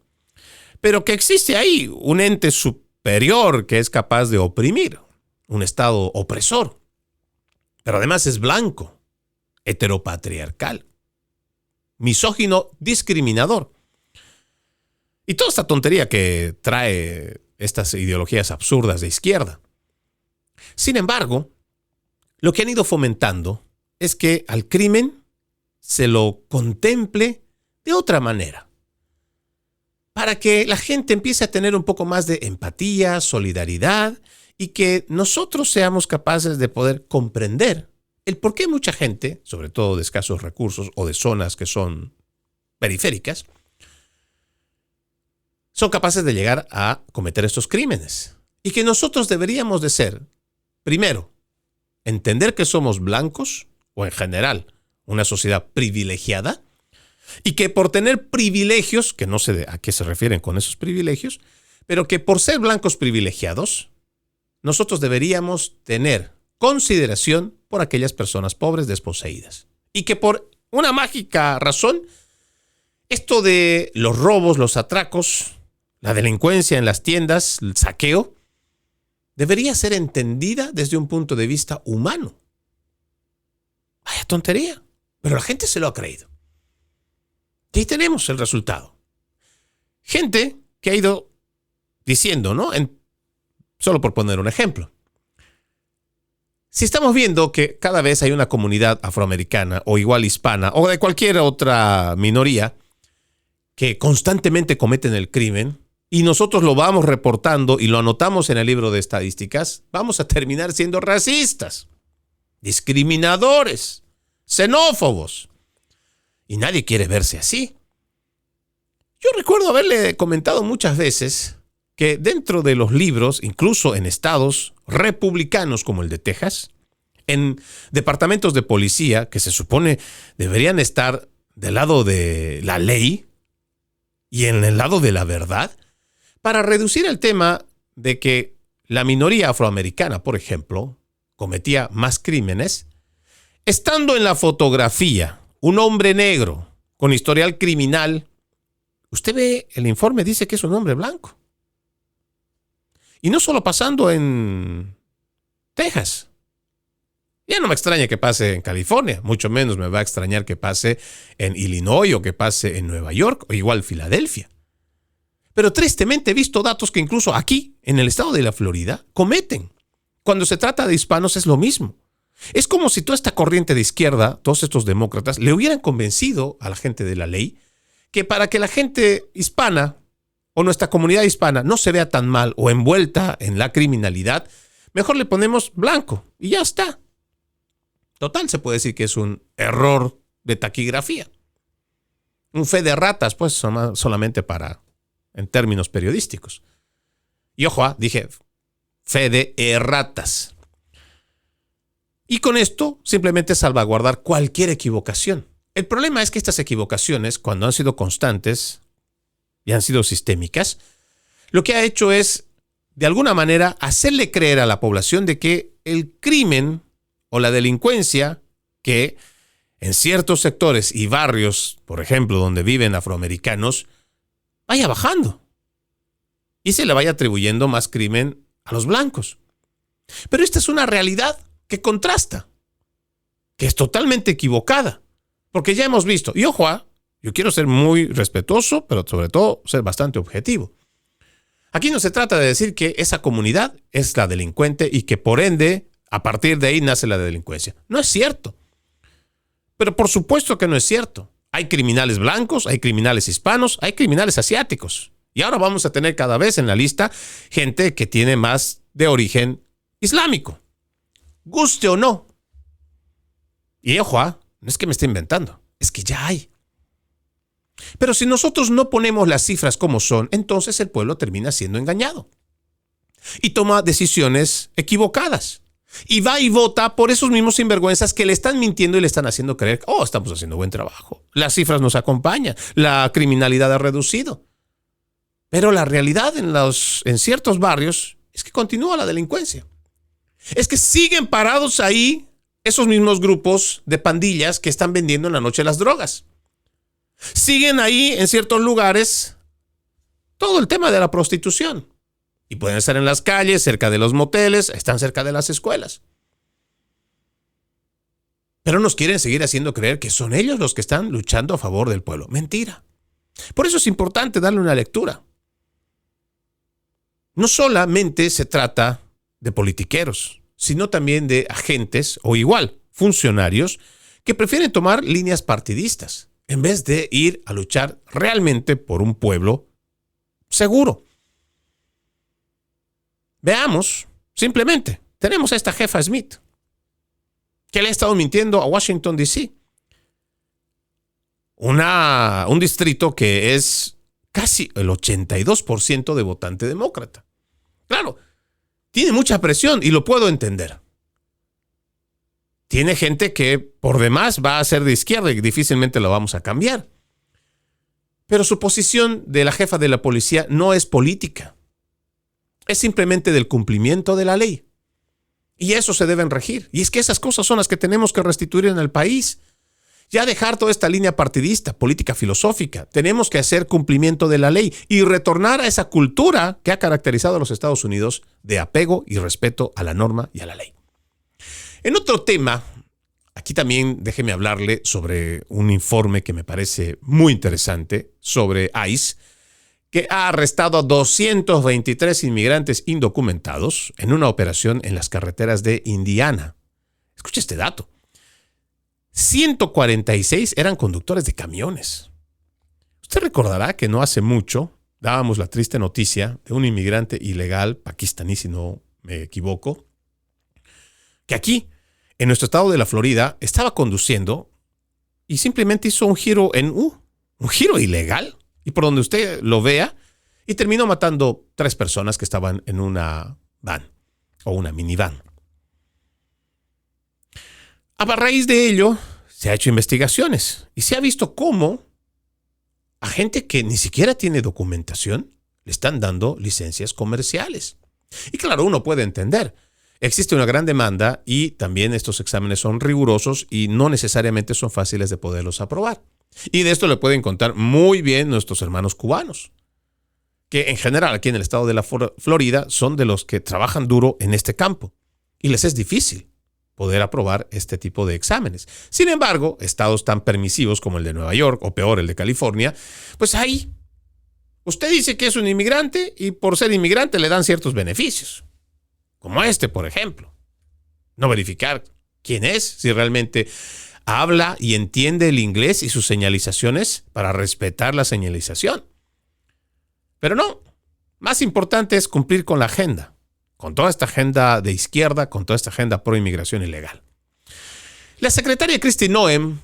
pero que existe ahí un ente superior que es capaz de oprimir, un estado opresor, pero además es blanco, heteropatriarcal, misógino, discriminador. Y toda esta tontería que trae estas ideologías absurdas de izquierda. Sin embargo, lo que han ido fomentando es que al crimen se lo contemple de otra manera, para que la gente empiece a tener un poco más de empatía, solidaridad, y que nosotros seamos capaces de poder comprender el por qué mucha gente, sobre todo de escasos recursos o de zonas que son periféricas, son capaces de llegar a cometer estos crímenes. Y que nosotros deberíamos de ser, primero, entender que somos blancos, o en general, una sociedad privilegiada, y que por tener privilegios, que no sé a qué se refieren con esos privilegios, pero que por ser blancos privilegiados, nosotros deberíamos tener consideración por aquellas personas pobres desposeídas. Y que por una mágica razón, esto de los robos, los atracos, la delincuencia en las tiendas, el saqueo, debería ser entendida desde un punto de vista humano. Vaya tontería, pero la gente se lo ha creído. Y ahí tenemos el resultado. Gente que ha ido diciendo, ¿no? Solo por poner un ejemplo. Si estamos viendo que cada vez hay una comunidad afroamericana o igual hispana o de cualquier otra minoría que constantemente cometen el crimen y nosotros lo vamos reportando y lo anotamos en el libro de estadísticas, vamos a terminar siendo racistas, discriminadores, xenófobos. Y nadie quiere verse así. Yo recuerdo haberle comentado muchas veces que dentro de los libros, incluso en estados republicanos como el de Texas, en departamentos de policía que se supone deberían estar del lado de la ley y en el lado de la verdad, para reducir el tema de que la minoría afroamericana, por ejemplo, cometía más crímenes, estando en la fotografía un hombre negro con historial criminal, usted ve el informe, dice que es un hombre blanco. Y no solo pasando en Texas. Ya no me extraña que pase en California, mucho menos me va a extrañar que pase en Illinois o que pase en Nueva York o igual Filadelfia. Pero tristemente he visto datos que incluso aquí, en el estado de la Florida, cometen. Cuando se trata de hispanos es lo mismo. Es como si toda esta corriente de izquierda, todos estos demócratas, le hubieran convencido a la gente de la ley que para que la gente hispana o nuestra comunidad hispana no se vea tan mal o envuelta en la criminalidad, mejor le ponemos blanco y ya está. Total, se puede decir que es un error de taquigrafía. Un fe de ratas, pues, solamente en términos periodísticos. Y ojo, dije fe de erratas. Y con esto simplemente salvaguardar cualquier equivocación. El problema es que estas equivocaciones, cuando han sido constantes y han sido sistémicas, lo que ha hecho es, de alguna manera, hacerle creer a la población de que el crimen o la delincuencia, que en ciertos sectores y barrios, por ejemplo, donde viven afroamericanos, vaya bajando y se le vaya atribuyendo más crimen a los blancos. Pero esta es una realidad que contrasta, que es totalmente equivocada. Porque ya hemos visto, y ojo, yo quiero ser muy respetuoso, pero sobre todo ser bastante objetivo. Aquí no se trata de decir que esa comunidad es la delincuente y que por ende, a partir de ahí nace la delincuencia. No es cierto. Pero por supuesto que no es cierto. Hay criminales blancos, hay criminales hispanos, hay criminales asiáticos. Y ahora vamos a tener cada vez en la lista gente que tiene más de origen islámico. Guste o no. Y ojo, no es que me esté inventando, es que ya hay. Pero si nosotros no ponemos las cifras como son, entonces el pueblo termina siendo engañado. Y toma decisiones equivocadas. Y va y vota por esos mismos sinvergüenzas que le están mintiendo y le están haciendo creer, estamos haciendo buen trabajo. Las cifras nos acompañan, la criminalidad ha reducido. Pero la realidad en ciertos barrios es que continúa la delincuencia. Es que siguen parados ahí esos mismos grupos de pandillas que están vendiendo en la noche las drogas. Siguen ahí en ciertos lugares todo el tema de la prostitución. Y pueden estar en las calles, cerca de los moteles, están cerca de las escuelas. Pero nos quieren seguir haciendo creer que son ellos los que están luchando a favor del pueblo. Mentira. Por eso es importante darle una lectura. No solamente se trata de politiqueros, sino también de agentes o igual funcionarios que prefieren tomar líneas partidistas en vez de ir a luchar realmente por un pueblo seguro. Veamos, simplemente, tenemos a esta jefa Smith, que le ha estado mintiendo a Washington, D.C. Un distrito que es casi el 82% de votante demócrata. Claro, tiene mucha presión y lo puedo entender. Tiene gente que por demás va a ser de izquierda y difícilmente lo vamos a cambiar. Pero su posición de la jefa de la policía no es política. Es simplemente del cumplimiento de la ley. Y eso se deben regir. Y es que esas cosas son las que tenemos que restituir en el país. Ya dejar toda esta línea partidista, política filosófica. Tenemos que hacer cumplimiento de la ley y retornar a esa cultura que ha caracterizado a los Estados Unidos de apego y respeto a la norma y a la ley. En otro tema, aquí también déjeme hablarle sobre un informe que me parece muy interesante sobre ICE, que ha arrestado a 223 inmigrantes indocumentados en una operación en las carreteras de Indiana. Escuche este dato. 146 eran conductores de camiones. Usted recordará que no hace mucho dábamos la triste noticia de un inmigrante ilegal pakistaní, si no me equivoco, que aquí, en nuestro estado de la Florida, estaba conduciendo y simplemente hizo un giro en U, un giro ilegal. Y por donde usted lo vea, y terminó matando 3 personas que estaban en una van o una minivan. A raíz de ello, se ha hecho investigaciones y se ha visto cómo a gente que ni siquiera tiene documentación le están dando licencias comerciales. Y claro, uno puede entender. Existe una gran demanda y también estos exámenes son rigurosos y no necesariamente son fáciles de poderlos aprobar. Y de esto le pueden contar muy bien nuestros hermanos cubanos, que en general aquí en el estado de la Florida son de los que trabajan duro en este campo y les es difícil poder aprobar este tipo de exámenes. Sin embargo, estados tan permisivos como el de Nueva York o peor el de California, pues ahí usted dice que es un inmigrante y por ser inmigrante le dan ciertos beneficios, como este, por ejemplo. No verificar quién es, si realmente habla y entiende el inglés y sus señalizaciones para respetar la señalización. Pero no, más importante es cumplir con la agenda, con toda esta agenda de izquierda, con toda esta agenda pro inmigración ilegal. La secretaria Kristi Noem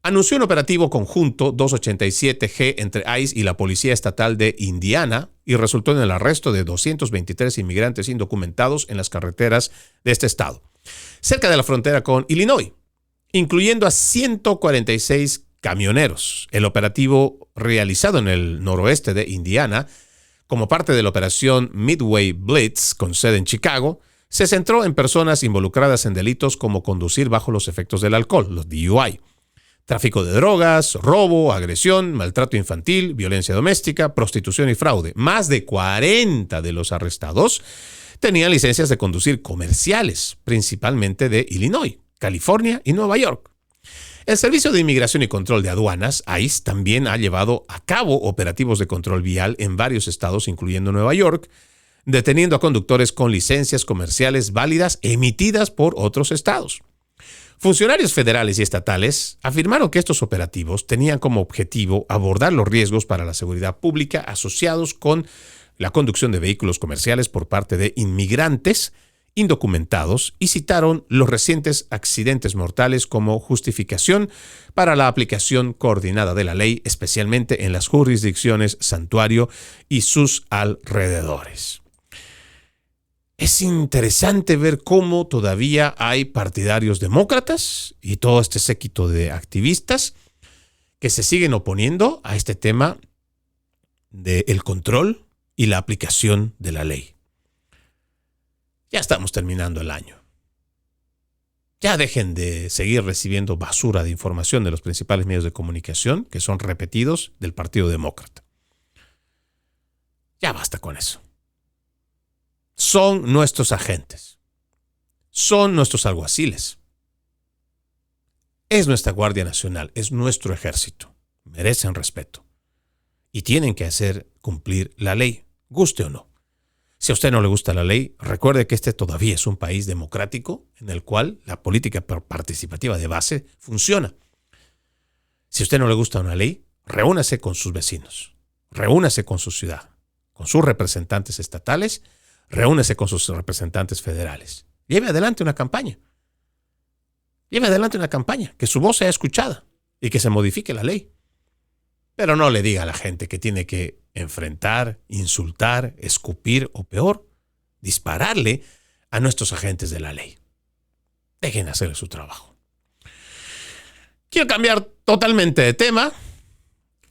anunció un operativo conjunto 287G entre ICE y la Policía Estatal de Indiana y resultó en el arresto de 223 inmigrantes indocumentados en las carreteras de este estado, cerca de la frontera con Illinois, incluyendo a 146 camioneros. El operativo realizado en el noroeste de Indiana, como parte de la operación Midway Blitz, con sede en Chicago, se centró en personas involucradas en delitos como conducir bajo los efectos del alcohol, los DUI, tráfico de drogas, robo, agresión, maltrato infantil, violencia doméstica, prostitución y fraude. Más de 40 de los arrestados tenían licencias de conducir comerciales, principalmente de Illinois, California y Nueva York. El Servicio de Inmigración y Control de Aduanas, ICE, también ha llevado a cabo operativos de control vial en varios estados, incluyendo Nueva York, deteniendo a conductores con licencias comerciales válidas emitidas por otros estados. Funcionarios federales y estatales afirmaron que estos operativos tenían como objetivo abordar los riesgos para la seguridad pública asociados con la conducción de vehículos comerciales por parte de inmigrantes indocumentados y citaron los recientes accidentes mortales como justificación para la aplicación coordinada de la ley, especialmente en las jurisdicciones Santuario y sus alrededores. Es interesante ver cómo todavía hay partidarios demócratas y todo este séquito de activistas que se siguen oponiendo a este tema del control y la aplicación de la ley. Ya estamos terminando el año. Ya dejen de seguir recibiendo basura de información de los principales medios de comunicación que son repetidos del Partido Demócrata. Ya basta con eso. Son nuestros agentes. Son nuestros alguaciles. Es nuestra Guardia Nacional, es nuestro ejército. Merecen respeto. Y tienen que hacer cumplir la ley, guste o no. Si a usted no le gusta la ley, recuerde que este todavía es un país democrático en el cual la política participativa de base funciona. Si a usted no le gusta una ley, reúnase con sus vecinos, reúnase con su ciudad, con sus representantes estatales, reúnese con sus representantes federales. Lleve adelante una campaña. Lleve adelante una campaña, que su voz sea escuchada y que se modifique la ley. Pero no le diga a la gente que tiene que enfrentar, insultar, escupir o peor, dispararle a nuestros agentes de la ley. Dejen hacer su trabajo. Quiero cambiar totalmente de tema.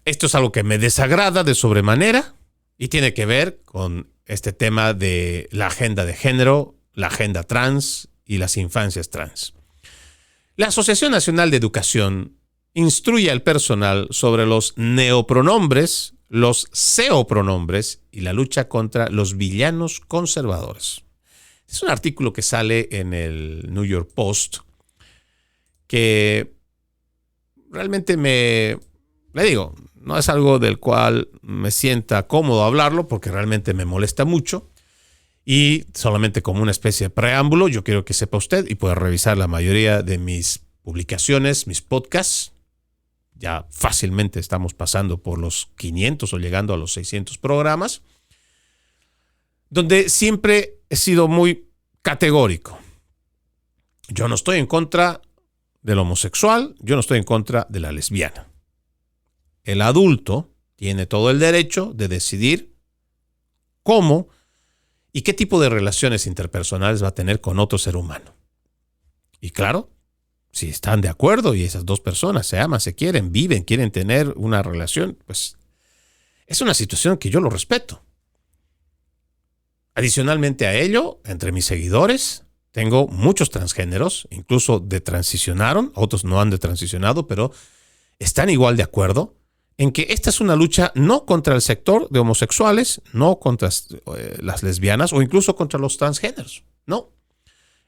Esto es algo que me desagrada de sobremanera y tiene que ver con este tema de la agenda de género, la agenda trans y las infancias trans. La Asociación Nacional de Educación instruye al personal sobre los neopronombres, los seopronombres y la lucha contra los villanos conservadores. Es un artículo que sale en el New York Post que realmente le digo, no es algo del cual me sienta cómodo hablarlo porque realmente me molesta mucho y solamente como una especie de preámbulo, yo quiero que sepa usted y pueda revisar la mayoría de mis publicaciones, mis podcasts. Ya fácilmente estamos pasando por los 500 o llegando a los 600 programas, donde siempre he sido muy categórico. Yo no estoy en contra del homosexual, yo no estoy en contra de la lesbiana. El adulto tiene todo el derecho de decidir cómo y qué tipo de relaciones interpersonales va a tener con otro ser humano. Y claro, si están de acuerdo y esas dos personas se aman, se quieren, viven, quieren tener una relación, pues es una situación que yo lo respeto. Adicionalmente a ello, entre mis seguidores, tengo muchos transgéneros, incluso detransicionaron, otros no han detransicionado, pero están igual de acuerdo en que esta es una lucha no contra el sector de homosexuales, no contra las lesbianas o incluso contra los transgéneros, no.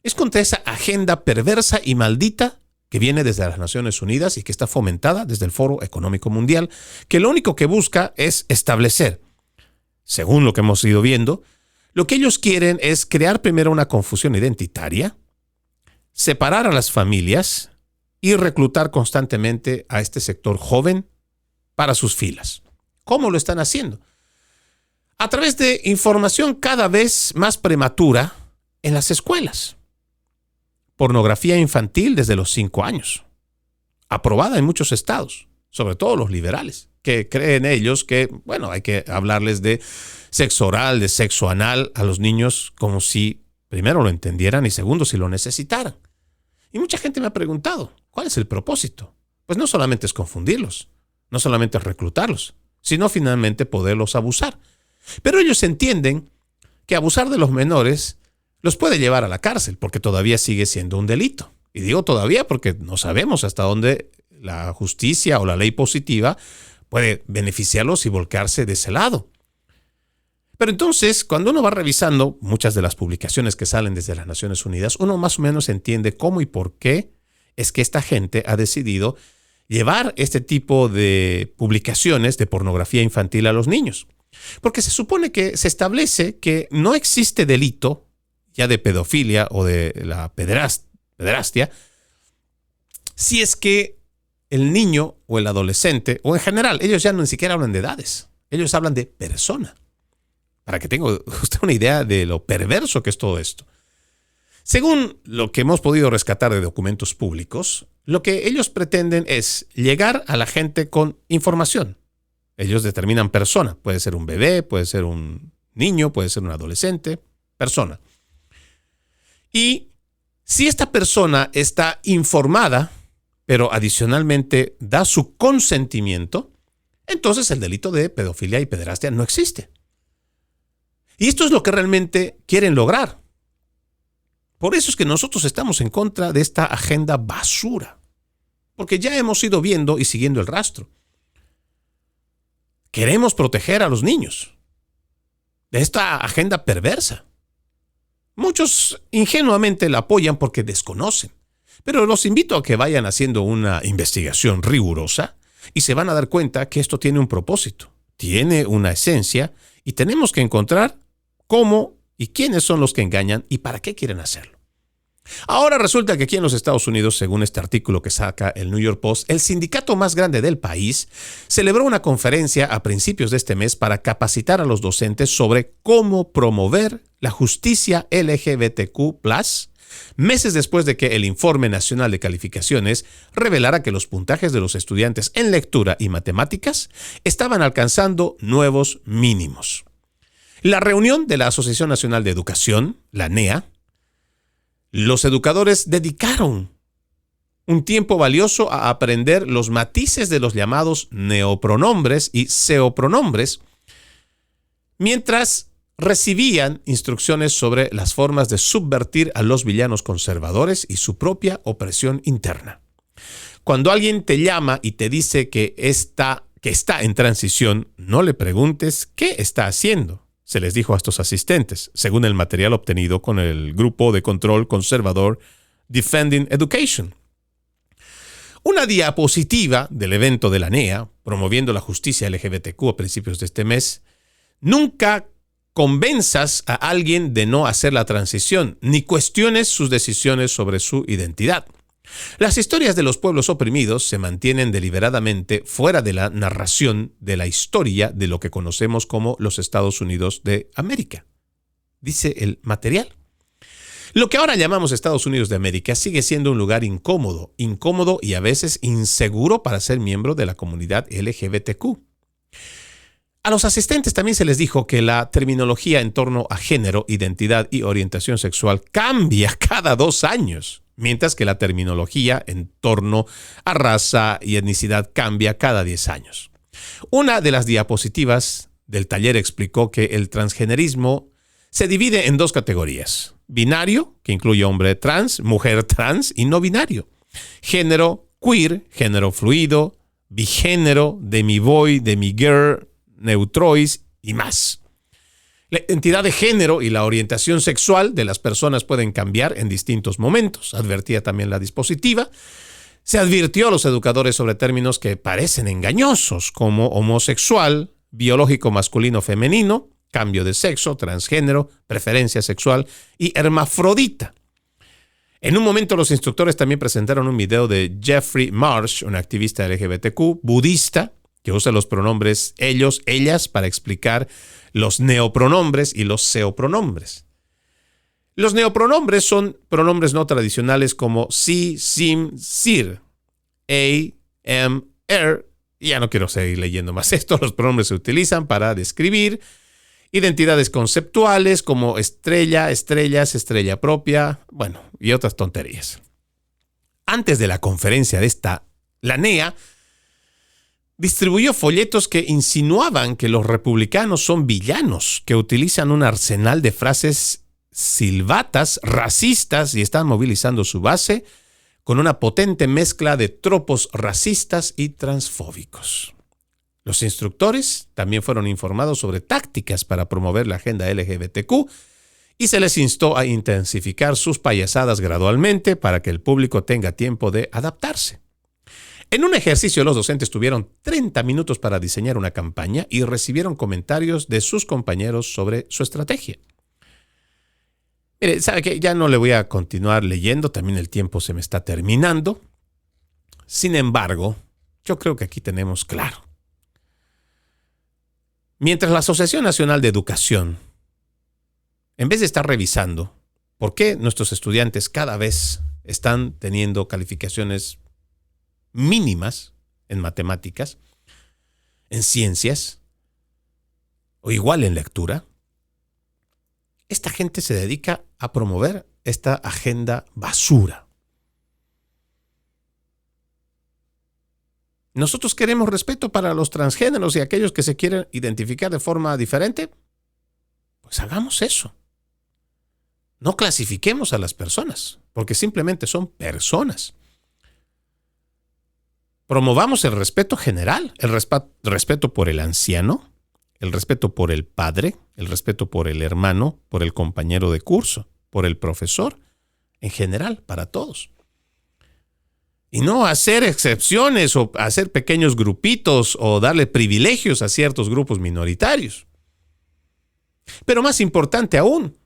Es contra esa agenda perversa y maldita que viene desde las Naciones Unidas y que está fomentada desde el Foro Económico Mundial, que lo único que busca es establecer, según lo que hemos ido viendo, lo que ellos quieren es crear primero una confusión identitaria, separar a las familias y reclutar constantemente a este sector joven para sus filas. ¿Cómo lo están haciendo? A través de información cada vez más prematura en las escuelas. Pornografía infantil desde los 5 años, aprobada en muchos estados, sobre todo los liberales, que creen ellos que, bueno, hay que hablarles de sexo oral, de sexo anal a los niños como si primero lo entendieran y segundo si lo necesitaran. Y mucha gente me ha preguntado, ¿cuál es el propósito? Pues no solamente es confundirlos, no solamente es reclutarlos, sino finalmente poderlos abusar. Pero ellos entienden que abusar de los menores los puede llevar a la cárcel porque todavía sigue siendo un delito. Y digo todavía porque no sabemos hasta dónde la justicia o la ley positiva puede beneficiarlos y volcarse de ese lado. Pero entonces, cuando uno va revisando muchas de las publicaciones que salen desde las Naciones Unidas, uno más o menos entiende cómo y por qué es que esta gente ha decidido llevar este tipo de publicaciones de pornografía infantil a los niños. Porque se supone que se establece que no existe delito ya de pedofilia o de la pederastia si es que el niño o el adolescente, o en general, ellos ya ni siquiera hablan de edades, ellos hablan de persona. Para que tenga usted una idea de lo perverso que es todo esto. Según lo que hemos podido rescatar de documentos públicos, lo que ellos pretenden es llegar a la gente con información. Ellos determinan persona. Puede ser un bebé, puede ser un niño, puede ser un adolescente, persona. Y si esta persona está informada, pero adicionalmente da su consentimiento, entonces el delito de pedofilia y pederastia no existe. Y esto es lo que realmente quieren lograr. Por eso es que nosotros estamos en contra de esta agenda basura. Porque ya hemos ido viendo y siguiendo el rastro. Queremos proteger a los niños de esta agenda perversa. Muchos ingenuamente la apoyan porque desconocen. Pero los invito a que vayan haciendo una investigación rigurosa y se van a dar cuenta que esto tiene un propósito, tiene una esencia y tenemos que encontrar cómo y quiénes son los que engañan y para qué quieren hacerlo. Ahora resulta que aquí en los Estados Unidos, según este artículo que saca el New York Post, el sindicato más grande del país celebró una conferencia a principios de este mes para capacitar a los docentes sobre cómo promover la justicia LGBTQ+, meses después de que el Informe Nacional de Calificaciones revelara que los puntajes de los estudiantes en lectura y matemáticas estaban alcanzando nuevos mínimos. La reunión de la Asociación Nacional de Educación, la NEA, los educadores dedicaron un tiempo valioso a aprender los matices de los llamados neopronombres y seopronombres, mientras recibían instrucciones sobre las formas de subvertir a los villanos conservadores y su propia opresión interna. Cuando alguien te llama y te dice que está en transición, no le preguntes qué está haciendo. Se les dijo a estos asistentes, según el material obtenido con el grupo de control conservador Defending Education. Una diapositiva del evento de la NEA, promoviendo la justicia LGBTQ a principios de este mes, nunca convenzas a alguien de no hacer la transición, ni cuestiones sus decisiones sobre su identidad. Las historias de los pueblos oprimidos se mantienen deliberadamente fuera de la narración de la historia de lo que conocemos como los Estados Unidos de América, dice el material. Lo que ahora llamamos Estados Unidos de América sigue siendo un lugar incómodo y a veces inseguro para ser miembro de la comunidad LGBTQ. A los asistentes también se les dijo que la terminología en torno a género, identidad y orientación sexual cambia cada 2 años, mientras que la terminología en torno a raza y etnicidad cambia cada 10 años. Una de las diapositivas del taller explicó que el transgenerismo se divide en 2 categorías: binario, que incluye hombre trans, mujer trans y no binario; género queer, género fluido, bigénero, demiboy, demigirl, neutrois y más. La identidad de género y la orientación sexual de las personas pueden cambiar en distintos momentos, advertía también la dispositiva. Se advirtió a los educadores sobre términos que parecen engañosos, como homosexual, biológico masculino femenino, cambio de sexo, transgénero, preferencia sexual y hermafrodita. En un momento los instructores también presentaron un video de Jeffrey Marsh, un activista LGBTQ budista, que usa los pronombres ellos, ellas para explicar los neopronombres y los seopronombres. Los neopronombres son pronombres no tradicionales como si, sim, sir, er. Ya no quiero seguir leyendo más esto. Los pronombres se utilizan para describir identidades conceptuales como estrella, estrellas, estrella propia, bueno, y otras tonterías. Antes de la conferencia la NEA distribuyó folletos que insinuaban que los republicanos son villanos, que utilizan un arsenal de frases silbatas, racistas y están movilizando su base con una potente mezcla de tropos racistas y transfóbicos. Los instructores también fueron informados sobre tácticas para promover la agenda LGBTQ y se les instó a intensificar sus payasadas gradualmente para que el público tenga tiempo de adaptarse. En un ejercicio, los docentes tuvieron 30 minutos para diseñar una campaña y recibieron comentarios de sus compañeros sobre su estrategia. Mire, ¿sabe qué? Ya no le voy a continuar leyendo, también el tiempo se me está terminando. Sin embargo, yo creo que aquí tenemos claro. Mientras la Asociación Nacional de Educación, en vez de estar revisando por qué nuestros estudiantes cada vez están teniendo calificaciones mínimas en matemáticas, en ciencias o igual en lectura, esta gente se dedica a promover esta agenda basura. ¿Nosotros queremos respeto para los transgéneros y aquellos que se quieren identificar de forma diferente? Pues hagamos eso. No clasifiquemos a las personas, porque simplemente son personas. Promovamos el respeto general, el respeto por el anciano, el respeto por el padre, el respeto por el hermano, por el compañero de curso, por el profesor, en general, para todos. Y no hacer excepciones o hacer pequeños grupitos o darle privilegios a ciertos grupos minoritarios. Pero más importante aún,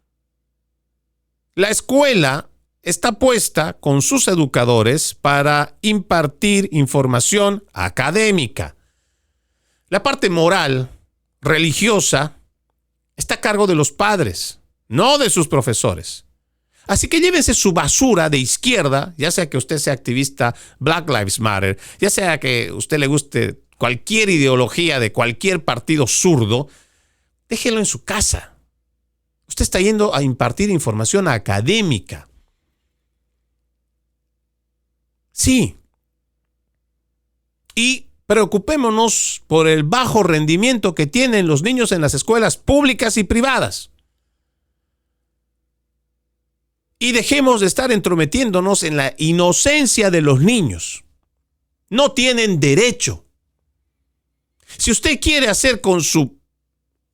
la escuela está puesta con sus educadores para impartir información académica. La parte moral, religiosa, está a cargo de los padres, no de sus profesores. Así que llévense su basura de izquierda, ya sea que usted sea activista Black Lives Matter, ya sea que a usted le guste cualquier ideología de cualquier partido zurdo, déjelo en su casa. Usted está yendo a impartir información académica. Sí. Y preocupémonos por el bajo rendimiento que tienen los niños en las escuelas públicas y privadas. Y dejemos de estar entrometiéndonos en la inocencia de los niños. No tienen derecho. Si usted quiere hacer con su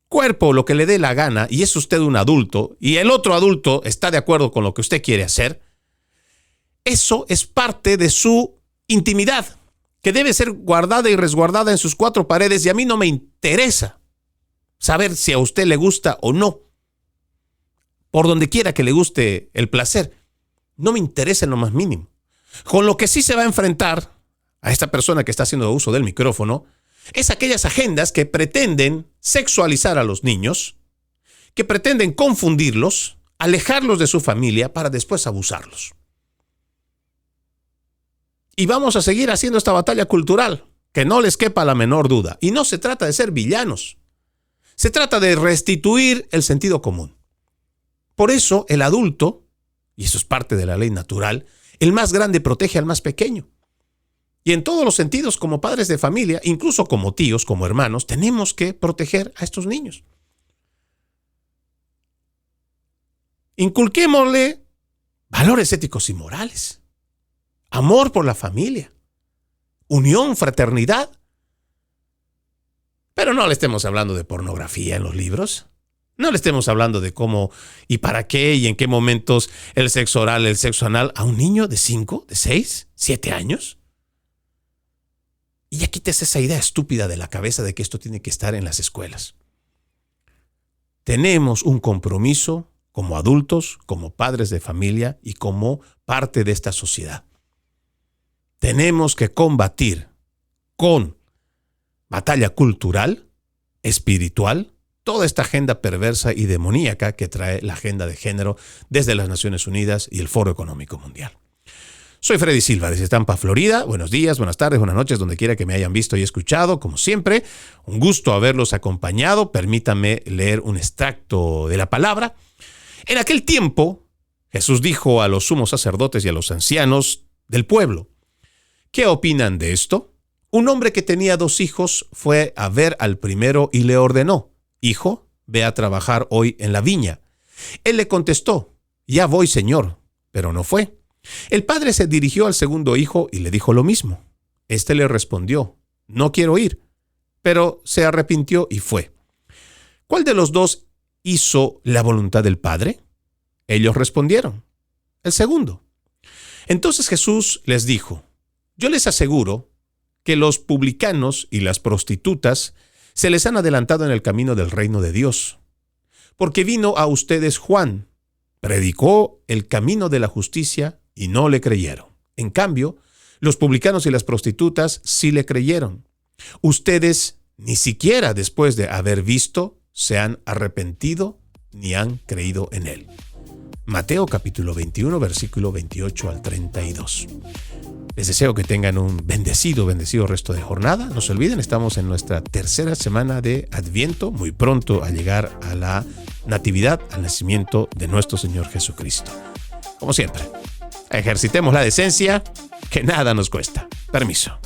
cuerpo lo que le dé la gana, y es usted un adulto, y el otro adulto está de acuerdo con lo que usted quiere hacer, eso es parte de su intimidad, que debe ser guardada y resguardada en sus cuatro paredes, y a mí no me interesa saber si a usted le gusta o no. Por donde quiera que le guste el placer, no me interesa en lo más mínimo. Con lo que sí se va a enfrentar a esta persona que está haciendo uso del micrófono es aquellas agendas que pretenden sexualizar a los niños, que pretenden confundirlos, alejarlos de su familia para después abusarlos. Y vamos a seguir haciendo esta batalla cultural, que no les quepa la menor duda. Y no se trata de ser villanos, se trata de restituir el sentido común. Por eso el adulto, y eso es parte de la ley natural, el más grande protege al más pequeño. Y en todos los sentidos, como padres de familia, incluso como tíos, como hermanos, tenemos que proteger a estos niños. Inculquémosle valores éticos y morales, amor por la familia, unión, fraternidad. Pero no le estemos hablando de pornografía en los libros. No le estemos hablando de cómo y para qué y en qué momentos el sexo oral, el sexo anal a un niño de 5, de 6, 7 años. Y ya quites esa idea estúpida de la cabeza de que esto tiene que estar en las escuelas. Tenemos un compromiso como adultos, como padres de familia y como parte de esta sociedad. Tenemos que combatir con batalla cultural, espiritual, toda esta agenda perversa y demoníaca que trae la agenda de género desde las Naciones Unidas y el Foro Económico Mundial. Soy Freddy Silva desde Tampa, Florida. Buenos días, buenas tardes, buenas noches, donde quiera que me hayan visto y escuchado. Como siempre, un gusto haberlos acompañado. Permítanme leer un extracto de la palabra. En aquel tiempo, Jesús dijo a los sumos sacerdotes y a los ancianos del pueblo: ¿qué opinan de esto? Un hombre que tenía 2 hijos fue a ver al primero y le ordenó: Hijo, ve a trabajar hoy en la viña. Él le contestó: Ya voy, señor, pero no fue. El padre se dirigió al segundo hijo y le dijo lo mismo. Este le respondió: No quiero ir, pero se arrepintió y fue. ¿Cuál de los dos hizo la voluntad del padre? Ellos respondieron: el segundo. Entonces Jesús les dijo: yo les aseguro que los publicanos y las prostitutas se les han adelantado en el camino del reino de Dios. Porque vino a ustedes Juan, predicó el camino de la justicia y no le creyeron. En cambio, los publicanos y las prostitutas sí le creyeron. Ustedes ni siquiera después de haber visto se han arrepentido ni han creído en él. Mateo capítulo 21, versículo 28 al 32. Les deseo que tengan un bendecido resto de jornada. No se olviden, estamos en nuestra tercera semana de Adviento, muy pronto a llegar a la Natividad, al nacimiento de nuestro Señor Jesucristo. Como siempre, ejercitemos la decencia, que nada nos cuesta. Permiso.